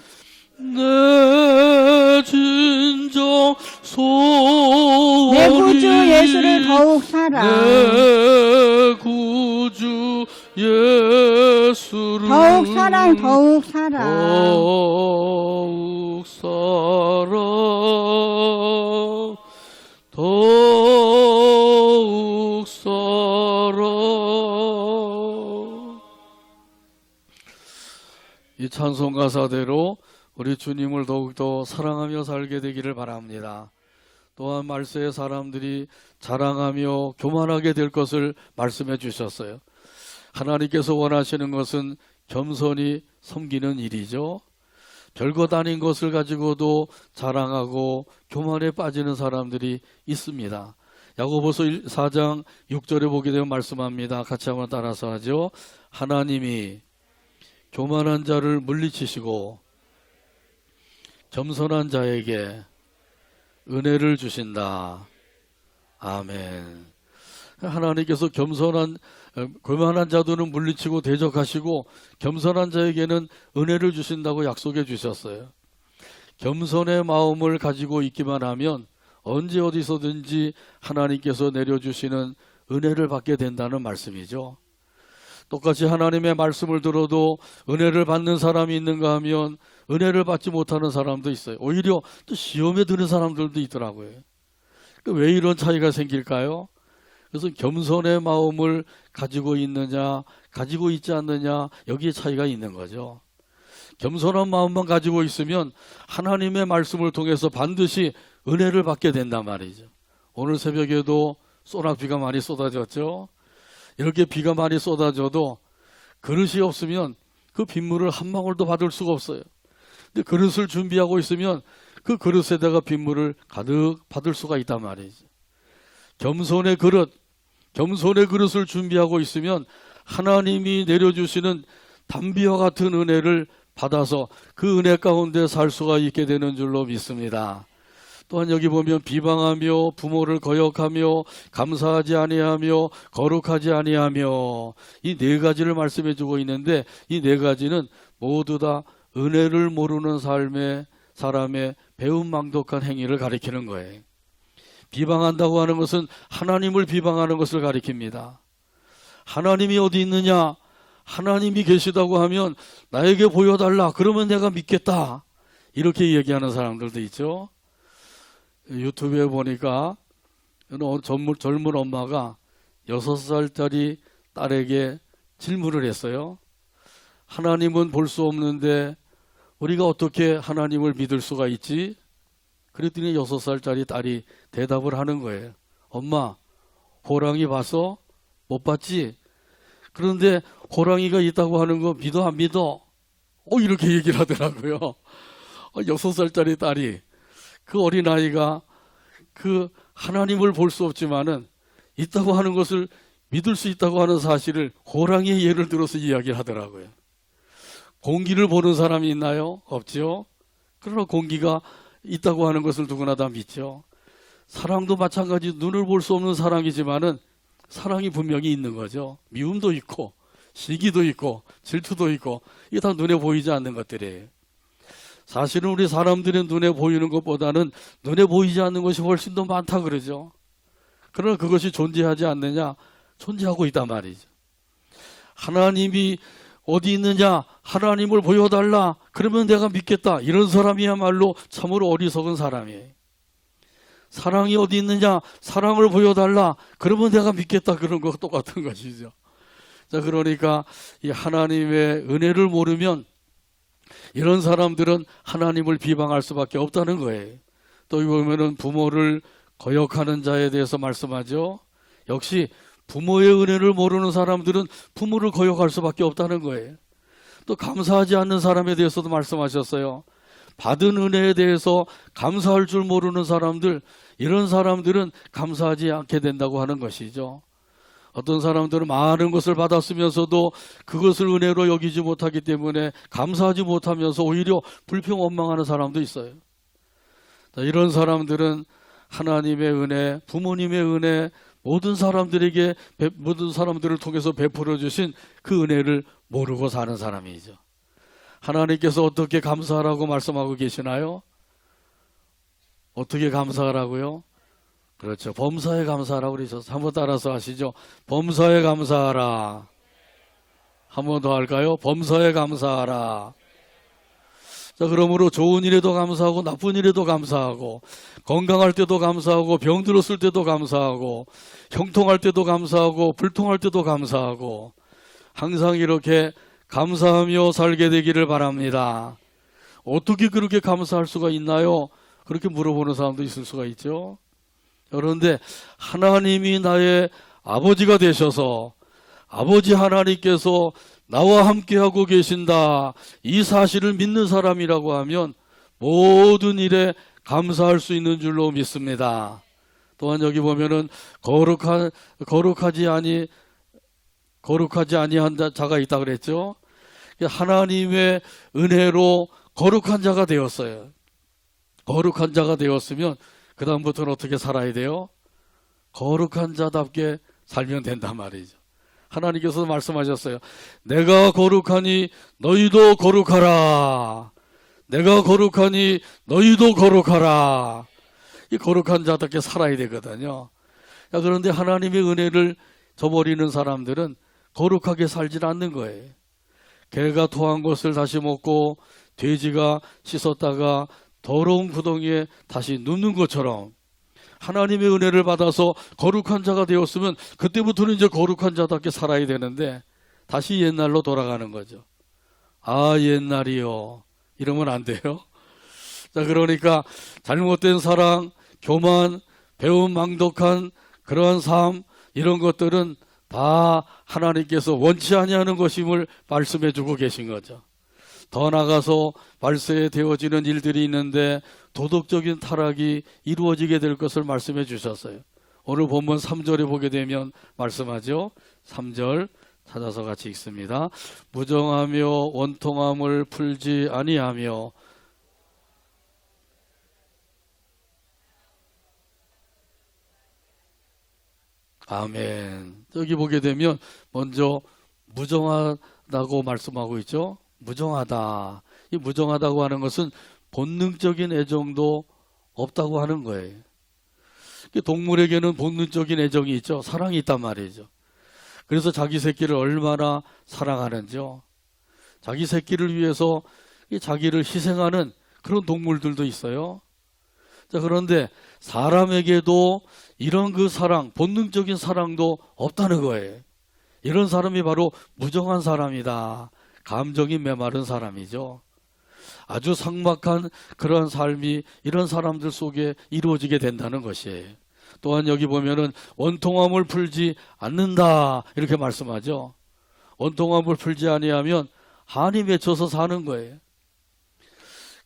내 진정 소원이 내 구주 예수를 더욱 사랑. 내 구주 예수를 더욱 사랑, 더욱 사랑. 더욱 사랑, 더욱 사랑. 이 찬송 가사대로 우리 주님을 더욱더 사랑하며 살게 되기를 바랍니다. 또한 말세의 사람들이 자랑하며 교만하게 될 것을 말씀해 주셨어요. 하나님께서 원하시는 것은 겸손히 섬기는 일이죠. 별것 아닌 것을 가지고도 자랑하고 교만에 빠지는 사람들이 있습니다. 야고보서 4장 6절에 보게 되면 말씀합니다. 같이 한번 따라서 하죠. 하나님이 교만한 자를 물리치시고 겸손한 자에게 은혜를 주신다. 아멘. 하나님께서 교만한 자들은 물리치고 대적하시고 겸손한 자에게는 은혜를 주신다고 약속해 주셨어요. 겸손의 마음을 가지고 있기만 하면 언제 어디서든지 하나님께서 내려주시는 은혜를 받게 된다는 말씀이죠. 똑같이 하나님의 말씀을 들어도 은혜를 받는 사람이 있는가 하면 은혜를 받지 못하는 사람도 있어요. 오히려 또 시험에 드는 사람들도 있더라고요. 왜 이런 차이가 생길까요? 그래서 겸손의 마음을 가지고 있느냐 가지고 있지 않느냐 여기에 차이가 있는 거죠. 겸손한 마음만 가지고 있으면 하나님의 말씀을 통해서 반드시 은혜를 받게 된단 말이죠. 오늘 새벽에도 소낙비가 많이 쏟아졌죠. 이렇게 비가 많이 쏟아져도 그릇이 없으면 그 빗물을 한 방울도 받을 수가 없어요. 근데 그릇을 준비하고 있으면 그 그릇에다가 빗물을 가득 받을 수가 있단 말이죠. 겸손의 그릇을 준비하고 있으면 하나님이 내려주시는 담비와 같은 은혜를 받아서 그 은혜 가운데 살 수가 있게 되는 줄로 믿습니다. 또한 여기 보면 비방하며 부모를 거역하며 감사하지 아니하며 거룩하지 아니하며 이 네 가지를 말씀해 주고 있는데 이 네 가지는 모두 다 은혜를 모르는 사람의 배은망덕한 행위를 가리키는 거예요. 비방한다고 하는 것은 하나님을 비방하는 것을 가리킵니다. 하나님이 어디 있느냐? 하나님이 계시다고 하면 나에게 보여달라. 그러면 내가 믿겠다. 이렇게 얘기하는 사람들도 있죠. 유튜브에 보니까 젊은 엄마가 6살짜리 딸에게 질문을 했어요. 하나님은 볼 수 없는데 우리가 어떻게 하나님을 믿을 수가 있지? 그랬더니 6살짜리 딸이 대답을 하는 거예요. 엄마, 호랑이 봤어? 못 봤지? 그런데 호랑이가 있다고 하는 거 믿어 안 믿어? 이렇게 얘기를 하더라고요. 6살짜리 딸이 그 어린아이가 그 하나님을 볼 수 없지만은 있다고 하는 것을 믿을 수 있다고 하는 사실을 호랑이의 예를 들어서 이야기를 하더라고요. 공기를 보는 사람이 있나요? 없죠. 그러나 공기가 있다고 하는 것을 누구나 다 믿죠. 사랑도 마찬가지 눈을 볼 수 없는 사랑이지만은 사랑이 분명히 있는 거죠. 미움도 있고 시기도 있고 질투도 있고 이게 다 눈에 보이지 않는 것들이에요. 사실은 우리 사람들은 눈에 보이는 것보다는 눈에 보이지 않는 것이 훨씬 더 많다 그러죠. 그러나 그것이 존재하지 않느냐? 존재하고 있단 말이죠. 하나님이 어디 있느냐? 하나님을 보여달라. 그러면 내가 믿겠다. 이런 사람이야말로 참으로 어리석은 사람이에요. 사랑이 어디 있느냐? 사랑을 보여달라. 그러면 내가 믿겠다. 그런 거 똑같은 것이죠. 자, 그러니까 이 하나님의 은혜를 모르면 이런 사람들은 하나님을 비방할 수밖에 없다는 거예요. 또 보면은 부모를 거역하는 자에 대해서 말씀하죠. 역시 부모의 은혜를 모르는 사람들은 부모를 거역할 수밖에 없다는 거예요. 또 감사하지 않는 사람에 대해서도 말씀하셨어요. 받은 은혜에 대해서 감사할 줄 모르는 사람들, 이런 사람들은 감사하지 않게 된다고 하는 것이죠. 어떤 사람들은 많은 것을 받았으면서도 그것을 은혜로 여기지 못하기 때문에 감사하지 못하면서 오히려 불평 원망하는 사람도 있어요. 이런 사람들은 하나님의 은혜, 부모님의 은혜, 모든 사람들을 통해서 베풀어 주신 그 은혜를 모르고 사는 사람이죠. 하나님께서 어떻게 감사하라고 말씀하고 계시나요? 어떻게 감사하라고요? 그렇죠. 범사에 감사하라고 그러셨어요. 한번 따라서 하시죠. 범사에 감사하라. 한 번 더 할까요? 범사에 감사하라. 자, 그러므로 좋은 일에도 감사하고 나쁜 일에도 감사하고 건강할 때도 감사하고 병 들었을 때도 감사하고 형통할 때도 감사하고 불통할 때도 감사하고 항상 이렇게 감사하며 살게 되기를 바랍니다. 어떻게 그렇게 감사할 수가 있나요? 그렇게 물어보는 사람도 있을 수가 있죠. 그런데 하나님이 나의 아버지가 되셔서 아버지 하나님께서 나와 함께하고 계신다, 이 사실을 믿는 사람이라고 하면 모든 일에 감사할 수 있는 줄로 믿습니다. 또한 여기 보면은 거룩하지 아니한 자가 있다 그랬죠. 하나님의 은혜로 거룩한 자가 되었어요. 거룩한 자가 되었으면 그 다음부터는 어떻게 살아야 돼요? 거룩한 자답게 살면 된단 말이죠. 하나님께서 말씀하셨어요. 내가 거룩하니 너희도 거룩하라. 내가 거룩하니 너희도 거룩하라. 이 거룩한 자답게 살아야 되거든요. 그런데 하나님의 은혜를 저버리는 사람들은 거룩하게 살질 않는 거예요. 개가 토한 것을 다시 먹고 돼지가 씻었다가 더러운 구덩이에 다시 눕는 것처럼 하나님의 은혜를 받아서 거룩한 자가 되었으면 그때부터는 이제 거룩한 자답게 살아야 되는데 다시 옛날로 돌아가는 거죠. 아, 옛날이요. 이러면 안 돼요. 자, 그러니까 잘못된 사랑, 교만, 배움 망덕한 그러한 삶, 이런 것들은 다 하나님께서 원치 아니하는 것임을 말씀해 주고 계신 거죠. 더 나가서 발생되어지는 일들이 있는데 도덕적인 타락이 이루어지게 될 것을 말씀해 주셨어요. 오늘 본문 3절에 보게 되면 말씀하죠. 3절 찾아서 같이 읽습니다. 무정하며 원통함을 풀지 아니하며 아멘. 여기 보게 되면 먼저 무정하다고 말씀하고 있죠. 무정하다. 이 무정하다고 하는 것은 본능적인 애정도 없다고 하는 거예요. 동물에게는 본능적인 애정이 있죠. 사랑이 있단 말이죠. 그래서 자기 새끼를 얼마나 사랑하는지요. 자기 새끼를 위해서 자기를 희생하는 그런 동물들도 있어요. 자, 그런데 사람에게도 이런 그 사랑, 본능적인 사랑도 없다는 거예요. 이런 사람이 바로 무정한 사람이다. 감정이 메마른 사람이죠. 아주 삭막한 그런 삶이 이런 사람들 속에 이루어지게 된다는 것이에요. 또한 여기 보면은 원통함을 풀지 않는다 이렇게 말씀하죠. 원통함을 풀지 아니하면 한이 맺혀서 사는 거예요.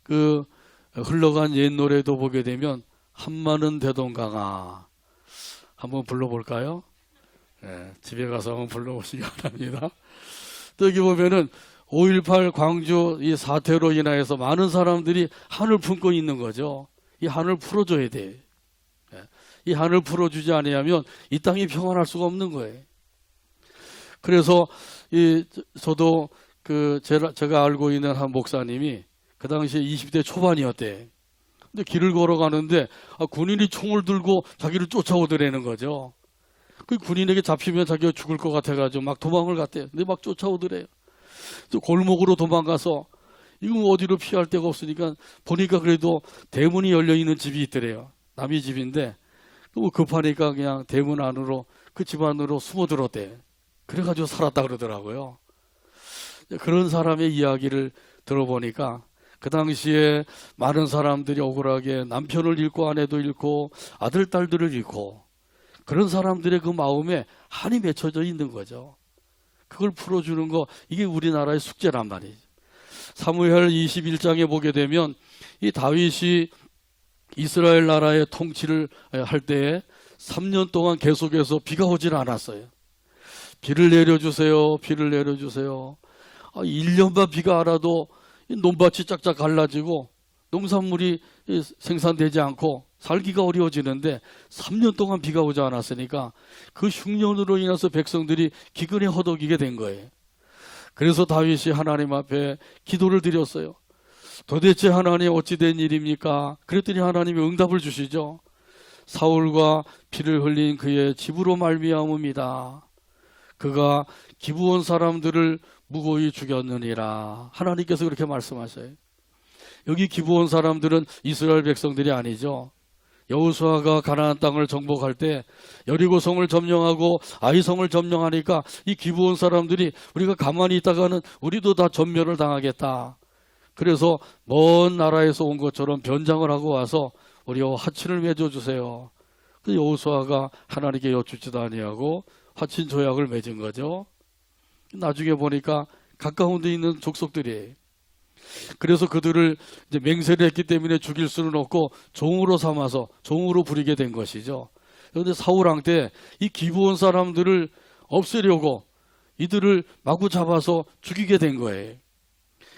그 흘러간 옛 노래도 보게 되면 한마는 대동강아 한번 불러볼까요? 네, 집에 가서 한번 불러보시기 바랍니다. 또 여기 보면은 5.18 광주 이 사태로 인하여서 많은 사람들이 한을 품고 있는 거죠. 이 한을 풀어줘야 돼. 이 한을 풀어주지 않으면 이 땅이 평안할 수가 없는 거예요. 그래서 저도 제가 알고 있는 한 목사님이 그 당시에 20대 초반이었대. 근데 길을 걸어가는데 군인이 총을 들고 자기를 쫓아오더라는 거죠. 그 군인에게 잡히면 자기가 죽을 것 같아가지고 막 도망을 갔대요. 근데 막 쫓아오더래요. 골목으로 도망가서 이거 어디로 피할 데가 없으니까 보니까 그래도 대문이 열려있는 집이 있더래요. 남의 집인데 뭐 급하니까 그냥 대문 안으로 그 집 안으로 숨어들었대. 그래가지고 살았다 그러더라고요. 그런 사람의 이야기를 들어보니까 그 당시에 많은 사람들이 억울하게 남편을 잃고 아내도 잃고 아들 딸들을 잃고 그런 사람들의 그 마음에 한이 맺혀져 있는 거죠. 그걸 풀어주는 거 이게 우리나라의 숙제란 말이죠. 사무엘 21장에 보게 되면 이 다윗이 이스라엘 나라의 통치를 할 때에 3년 동안 계속해서 비가 오질 않았어요. 비를 내려주세요. 비를 내려주세요. 1년만 비가 안 와도 논밭이 쫙쫙 갈라지고 농산물이 생산되지 않고 살기가 어려워지는데 3년 동안 비가 오지 않았으니까 그 흉년으로 인해서 백성들이 기근에 허덕이게 된 거예요. 그래서 다윗이 하나님 앞에 기도를 드렸어요. 도대체 하나님 어찌 된 일입니까? 그랬더니 하나님이 응답을 주시죠. 사울과 피를 흘린 그의 집으로 말미암음이다. 그가 기브온 사람들을 무고히 죽였느니라. 하나님께서 그렇게 말씀하셔요. 여기 기브온 사람들은 이스라엘 백성들이 아니죠. 여호수아가 가나안 땅을 정복할 때 여리고성을 점령하고 아이성을 점령하니까 이 기브온 사람들이 우리가 가만히 있다가는 우리도 다 전멸을 당하겠다. 그래서 먼 나라에서 온 것처럼 변장을 하고 와서 우리와 화친을 맺어주세요. 그 여호수아가 하나님께 여쭙지도 아니하고 화친 조약을 맺은 거죠. 나중에 보니까 가까운 데 있는 족속들이에요. 그래서 그들을 이제 맹세를 했기 때문에 죽일 수는 없고 종으로 삼아서 종으로 부리게 된 것이죠. 그런데 사울 왕 때 이 기브온 사람들을 없애려고 이들을 마구 잡아서 죽이게 된 거예요.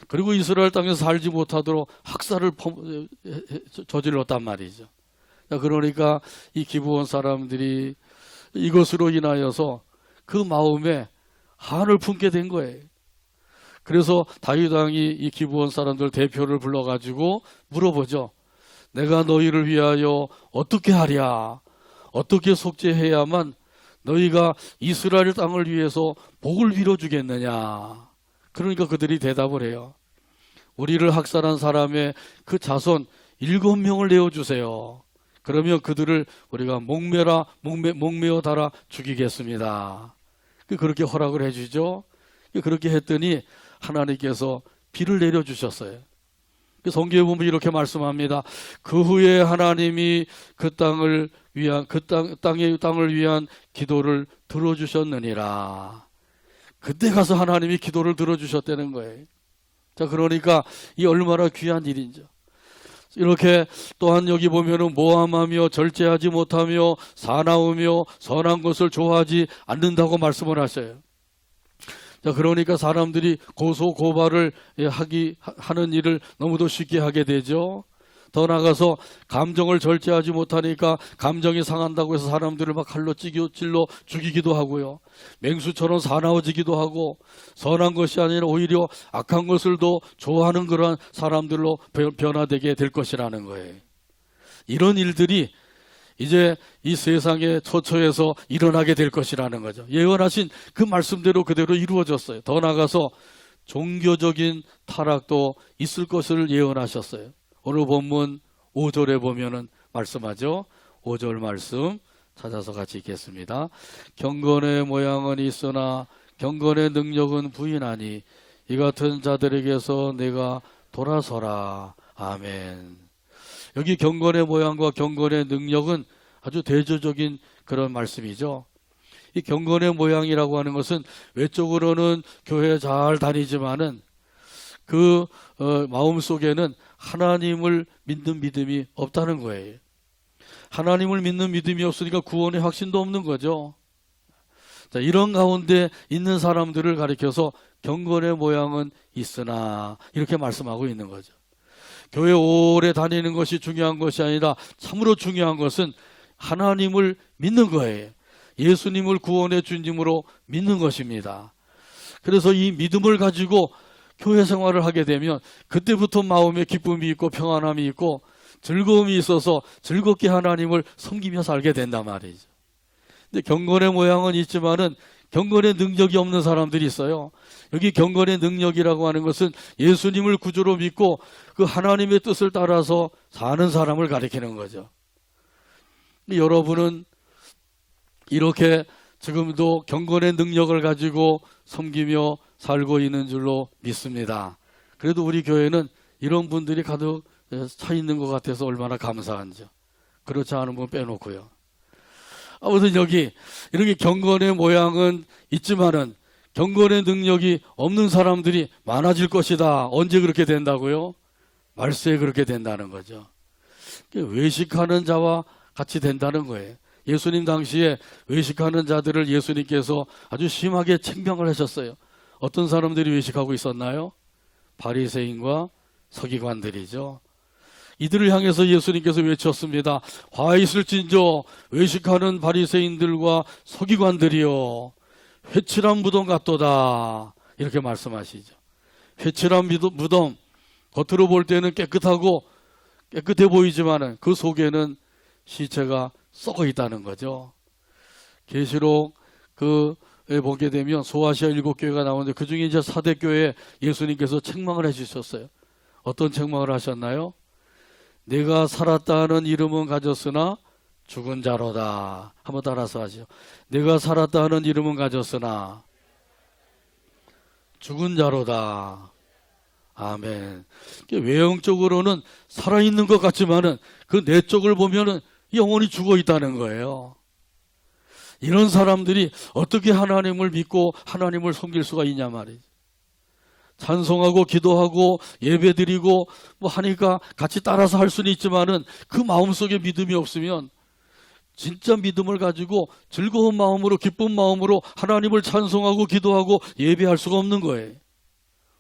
그리고 이스라엘 땅에서 살지 못하도록 학살을 저질렀단 말이죠. 그러니까 이 기브온 사람들이 이것으로 인하여서 그 마음에 한을 품게 된 거예요. 그래서 다윗 왕이 이 기브온 사람들 대표를 불러가지고 물어보죠. 내가 너희를 위하여 어떻게 하랴? 어떻게 속죄해야만 너희가 이스라엘 땅을 위해서 복을 빌어주겠느냐? 그러니까 그들이 대답을 해요. 우리를 학살한 사람의 그 자손 7명을 내어주세요. 그러면 그들을 우리가 목매어 달아 죽이겠습니다. 그렇게 허락을 해주죠. 그렇게 했더니 하나님께서 비를 내려주셨어요. 성경에 보면 이렇게 말씀합니다. 그 후에 하나님이 그 땅을 위한 땅을 위한 기도를 들어주셨느니라. 그때 가서 하나님이 기도를 들어주셨다는 거예요. 자, 그러니까 이 얼마나 귀한 일인지. 이렇게 또한 여기 보면은 모함하며 절제하지 못하며 사나우며 선한 것을 좋아하지 않는다고 말씀을 하셔요. 자, 그러니까 사람들이 고소 고발을 하는 일을 너무도 쉽게 하게 되죠. 더 나아가서 감정을 절제하지 못하니까 감정이 상한다고 해서 사람들을 막 칼로 찔러 죽이기도 하고요. 맹수처럼 사나워지기도 하고 선한 것이 아니라 오히려 악한 것을 더 좋아하는 그런 사람들로 변화되게 될 것이라는 거예요. 이런 일들이 이제 이 세상의 처처에서 일어나게 될 것이라는 거죠. 예언하신 그 말씀대로 그대로 이루어졌어요. 더 나아가서 종교적인 타락도 있을 것을 예언하셨어요. 오늘 본문 5절에 보면은 말씀하죠. 5절 말씀 찾아서 같이 읽겠습니다. 경건의 모양은 있으나 경건의 능력은 부인하니 이 같은 자들에게서 내가 돌아서라. 아멘. 여기 경건의 모양과 경건의 능력은 아주 대조적인 그런 말씀이죠. 이 경건의 모양이라고 하는 것은 외적으로는 교회 잘 다니지만은 그 마음 속에는 하나님을 믿는 믿음이 없다는 거예요. 하나님을 믿는 믿음이 없으니까 구원의 확신도 없는 거죠. 자, 이런 가운데 있는 사람들을 가리켜서 경건의 모양은 있으나 이렇게 말씀하고 있는 거죠. 교회 오래 다니는 것이 중요한 것이 아니라 참으로 중요한 것은 하나님을 믿는 거예요. 예수님을 구원의 주님으로 믿는 것입니다. 그래서 이 믿음을 가지고 교회 생활을 하게 되면 그때부터 마음에 기쁨이 있고 평안함이 있고 즐거움이 있어서 즐겁게 하나님을 섬기며 살게 된단 말이죠. 근데 경건의 모양은 있지만은 경건의 능력이 없는 사람들이 있어요. 여기 경건의 능력이라고 하는 것은 예수님을 구주로 믿고 그 하나님의 뜻을 따라서 사는 사람을 가리키는 거죠. 여러분은 이렇게 지금도 경건의 능력을 가지고 섬기며 살고 있는 줄로 믿습니다. 그래도 우리 교회는 이런 분들이 가득 차 있는 것 같아서 얼마나 감사한지요. 그렇지 않은 분 빼놓고요. 아무튼 여기 이렇게 경건의 모양은 있지만은 경건의 능력이 없는 사람들이 많아질 것이다. 언제 그렇게 된다고요? 말세에 그렇게 된다는 거죠. 외식하는 자와 같이 된다는 거예요. 예수님 당시에 외식하는 자들을 예수님께서 아주 심하게 책명을 하셨어요. 어떤 사람들이 외식하고 있었나요? 바리새인과 서기관들이죠. 이들을 향해서 예수님께서 외쳤습니다. 화 있을진저 외식하는 바리새인들과 서기관들이요 회칠한 무덤 같도다. 이렇게 말씀하시죠. 회칠한 무덤 겉으로 볼 때는 깨끗해 보이지만 그 속에는 시체가 썩어 있다는 거죠. 계시록 에 보게 되면 소아시아 7교회가 나오는데 그 중에 이제 4대 교회에 예수님께서 책망을 해주셨어요. 어떤 책망을 하셨나요? 내가 살았다 하는 이름은 가졌으나 죽은 자로다. 한번 따라서 하시죠. 내가 살았다 하는 이름은 가졌으나 죽은 자로다. 아멘. 외형적으로는 살아있는 것 같지만은 그 내적을 보면은 영혼이 죽어 있다는 거예요. 이런 사람들이 어떻게 하나님을 믿고 하나님을 섬길 수가 있냐 말이죠. 찬송하고 기도하고 예배드리고 뭐 하니까 같이 따라서 할 수는 있지만은 그 마음속에 믿음이 없으면 진짜 믿음을 가지고 즐거운 마음으로 기쁜 마음으로 하나님을 찬송하고 기도하고 예배할 수가 없는 거예요.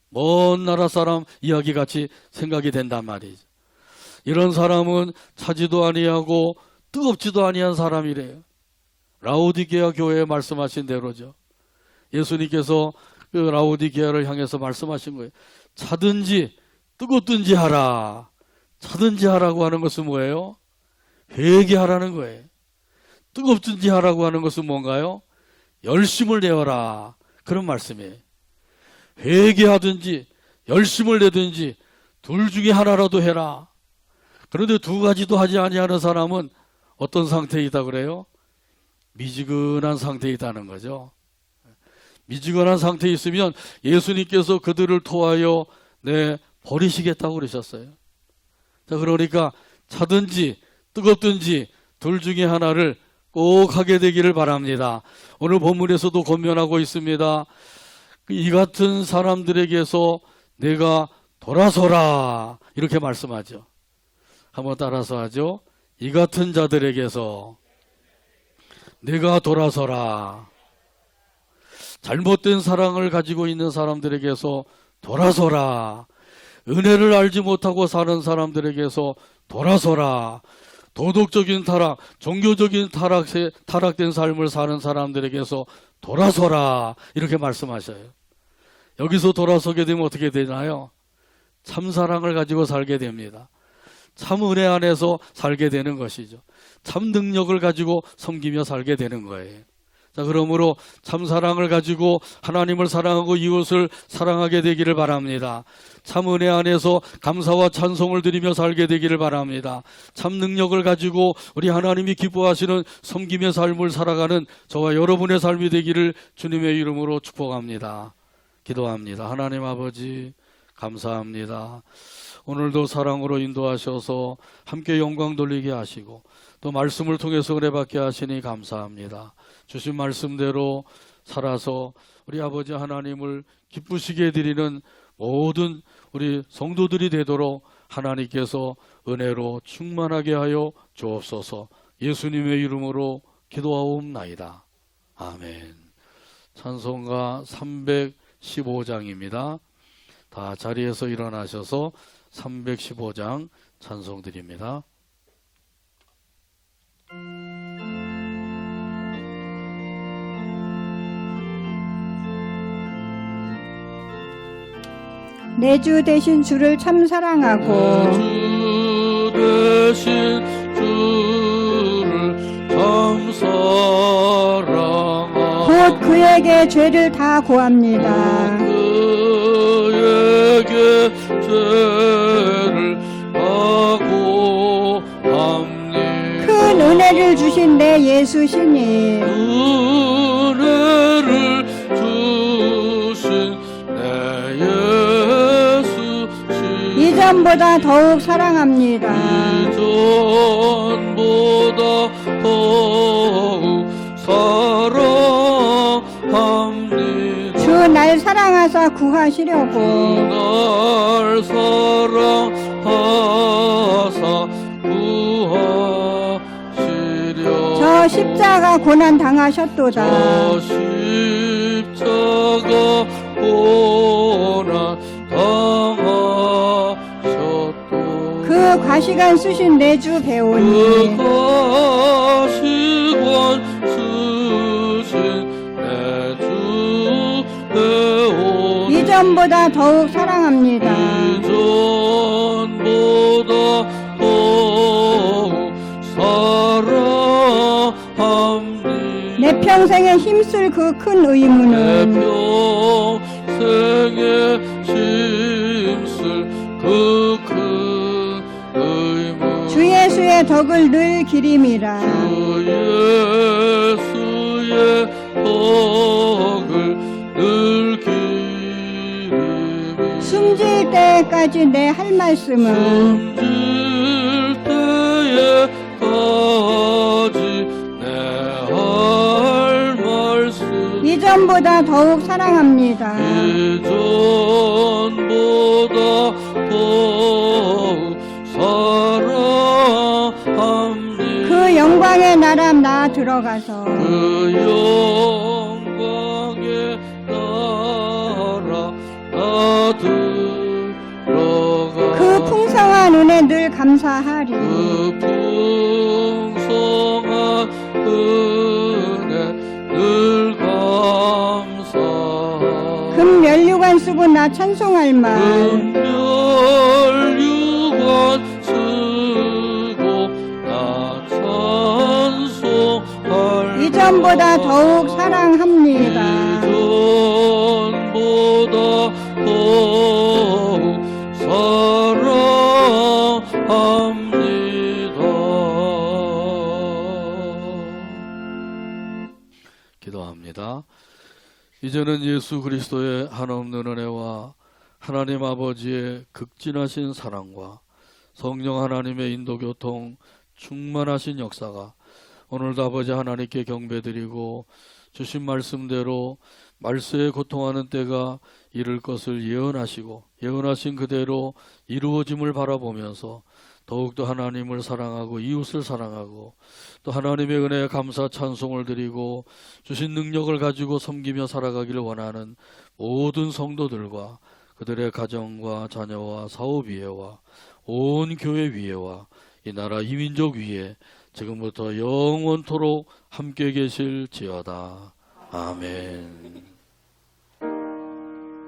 먼 나라 사람 이야기 같이 생각이 된단 말이죠. 이런 사람은 차지도 아니하고 뜨겁지도 아니한 사람이래요. 라오디게아 교회에 말씀하신 대로죠. 예수님께서 그 라오디게아를 향해서 말씀하신 거예요. 차든지 뜨겁든지 하라. 차든지 하라고 하는 것은 뭐예요? 회개하라는 거예요. 뜨겁든지 하라고 하는 것은 뭔가요? 열심을 내어라. 그런 말씀이에요. 회개하든지 열심을 내든지 둘 중에 하나라도 해라. 그런데 두 가지도 하지 아니하는 사람은 어떤 상태에 있다 그래요? 미지근한 상태에 있다는 거죠. 미지근한 상태에 있으면 예수님께서 그들을 토하여 버리시겠다고 그러셨어요. 자, 그러니까 차든지 뜨겁든지 둘 중에 하나를 꼭 하게 되기를 바랍니다. 오늘 본문에서도 권면하고 있습니다. 이 같은 사람들에게서 내가 돌아서라 이렇게 말씀하죠. 한번 따라서 하죠. 이 같은 자들에게서 내가 돌아서라. 잘못된 사랑을 가지고 있는 사람들에게서 돌아서라. 은혜를 알지 못하고 사는 사람들에게서 돌아서라. 도덕적인 타락, 종교적인 타락된 삶을 사는 사람들에게서 돌아서라. 이렇게 말씀하셔요. 여기서 돌아서게 되면 어떻게 되나요? 참 사랑을 가지고 살게 됩니다. 참 은혜 안에서 살게 되는 것이죠. 참 능력을 가지고 섬기며 살게 되는 거예요. 자, 그러므로 참 사랑을 가지고 하나님을 사랑하고 이웃을 사랑하게 되기를 바랍니다. 참 은혜 안에서 감사와 찬송을 드리며 살게 되기를 바랍니다. 참 능력을 가지고 우리 하나님이 기뻐하시는 섬김의 삶을 살아가는 저와 여러분의 삶이 되기를 주님의 이름으로 축복합니다. 기도합니다. 하나님 아버지 감사합니다. 오늘도 사랑으로 인도하셔서 함께 영광 돌리게 하시고 또 말씀을 통해서 은혜받게 하시니 감사합니다. 주신 말씀대로 살아서 우리 아버지 하나님을 기쁘시게 드리는 모든 우리 성도들이 되도록 하나님께서 은혜로 충만하게 하여 주옵소서. 예수님의 이름으로 기도하옵나이다. 아멘. 찬송가 315장입니다. 다 자리에서 일어나셔서 315장 찬송 드립니다. 내 주 대신 주를 참 사랑하고 주 대신 주를 참 사랑하고 곧 그에게 죄를 다 고합니다. 그에게 죄를 하고 합니다. 큰 은혜를 주신 내 예수 신이 은혜를 주신 내 예수 신 이전보다 더욱 사랑합니다. 이전보다 더욱 사랑합니다. 주 날 사랑하사 구하시려고 날 사랑하사 구하시려 저 십자가 고난 당하셨도다. 저 십자가 고난 당하셨도 그 과시간 쓰신 내 주 배우니 그 가시관 쓰신 내 주 배우니 이전보다 더욱 사랑합니다. 이전보다 더욱 평생에 힘쓸 그 큰 내 의무는 평생에 힘쓸 그 큰 의무 주 예수의 덕을 늘 기림이라. 주 예수의 덕을 늘 기림이 숨질 때까지 내 할 말씀은 숨질 때에까지 내 할 말씀 이전보다 더욱 사랑합니다. 이전보다 더욱 사랑합니다. 그 영광의 나라 나 들어가서 그 영광의 나라 나 들어가 그 풍성한 은혜 늘 감사하리. 그 풍성한 은혜 늘 감사하리 금면류관 쓰고 나 찬송할 말 금멸유관 쓰고 나 찬송할 이전보다 더욱 사랑합니다. 이전보다 더욱 사랑합니다. 기도합니다. 이제는 예수 그리스도의 한없는 은혜와 하나님 아버지의 극진하신 사랑과 성령 하나님의 인도교통 충만하신 역사가 오늘도 아버지 하나님께 경배드리고 주신 말씀대로 말세에 고통하는 때가 이를 것을 예언하시고 예언하신 그대로 이루어짐을 바라보면서 더욱더 하나님을 사랑하고 이웃을 사랑하고 또 하나님의 은혜에 감사 찬송을 드리고 주신 능력을 가지고 섬기며 살아가기를 원하는 모든 성도들과 그들의 가정과 자녀와 사업 위에와 온 교회 위에와 이 나라 이 민족 위에 지금부터 영원토록 함께 계실지어다. 아멘.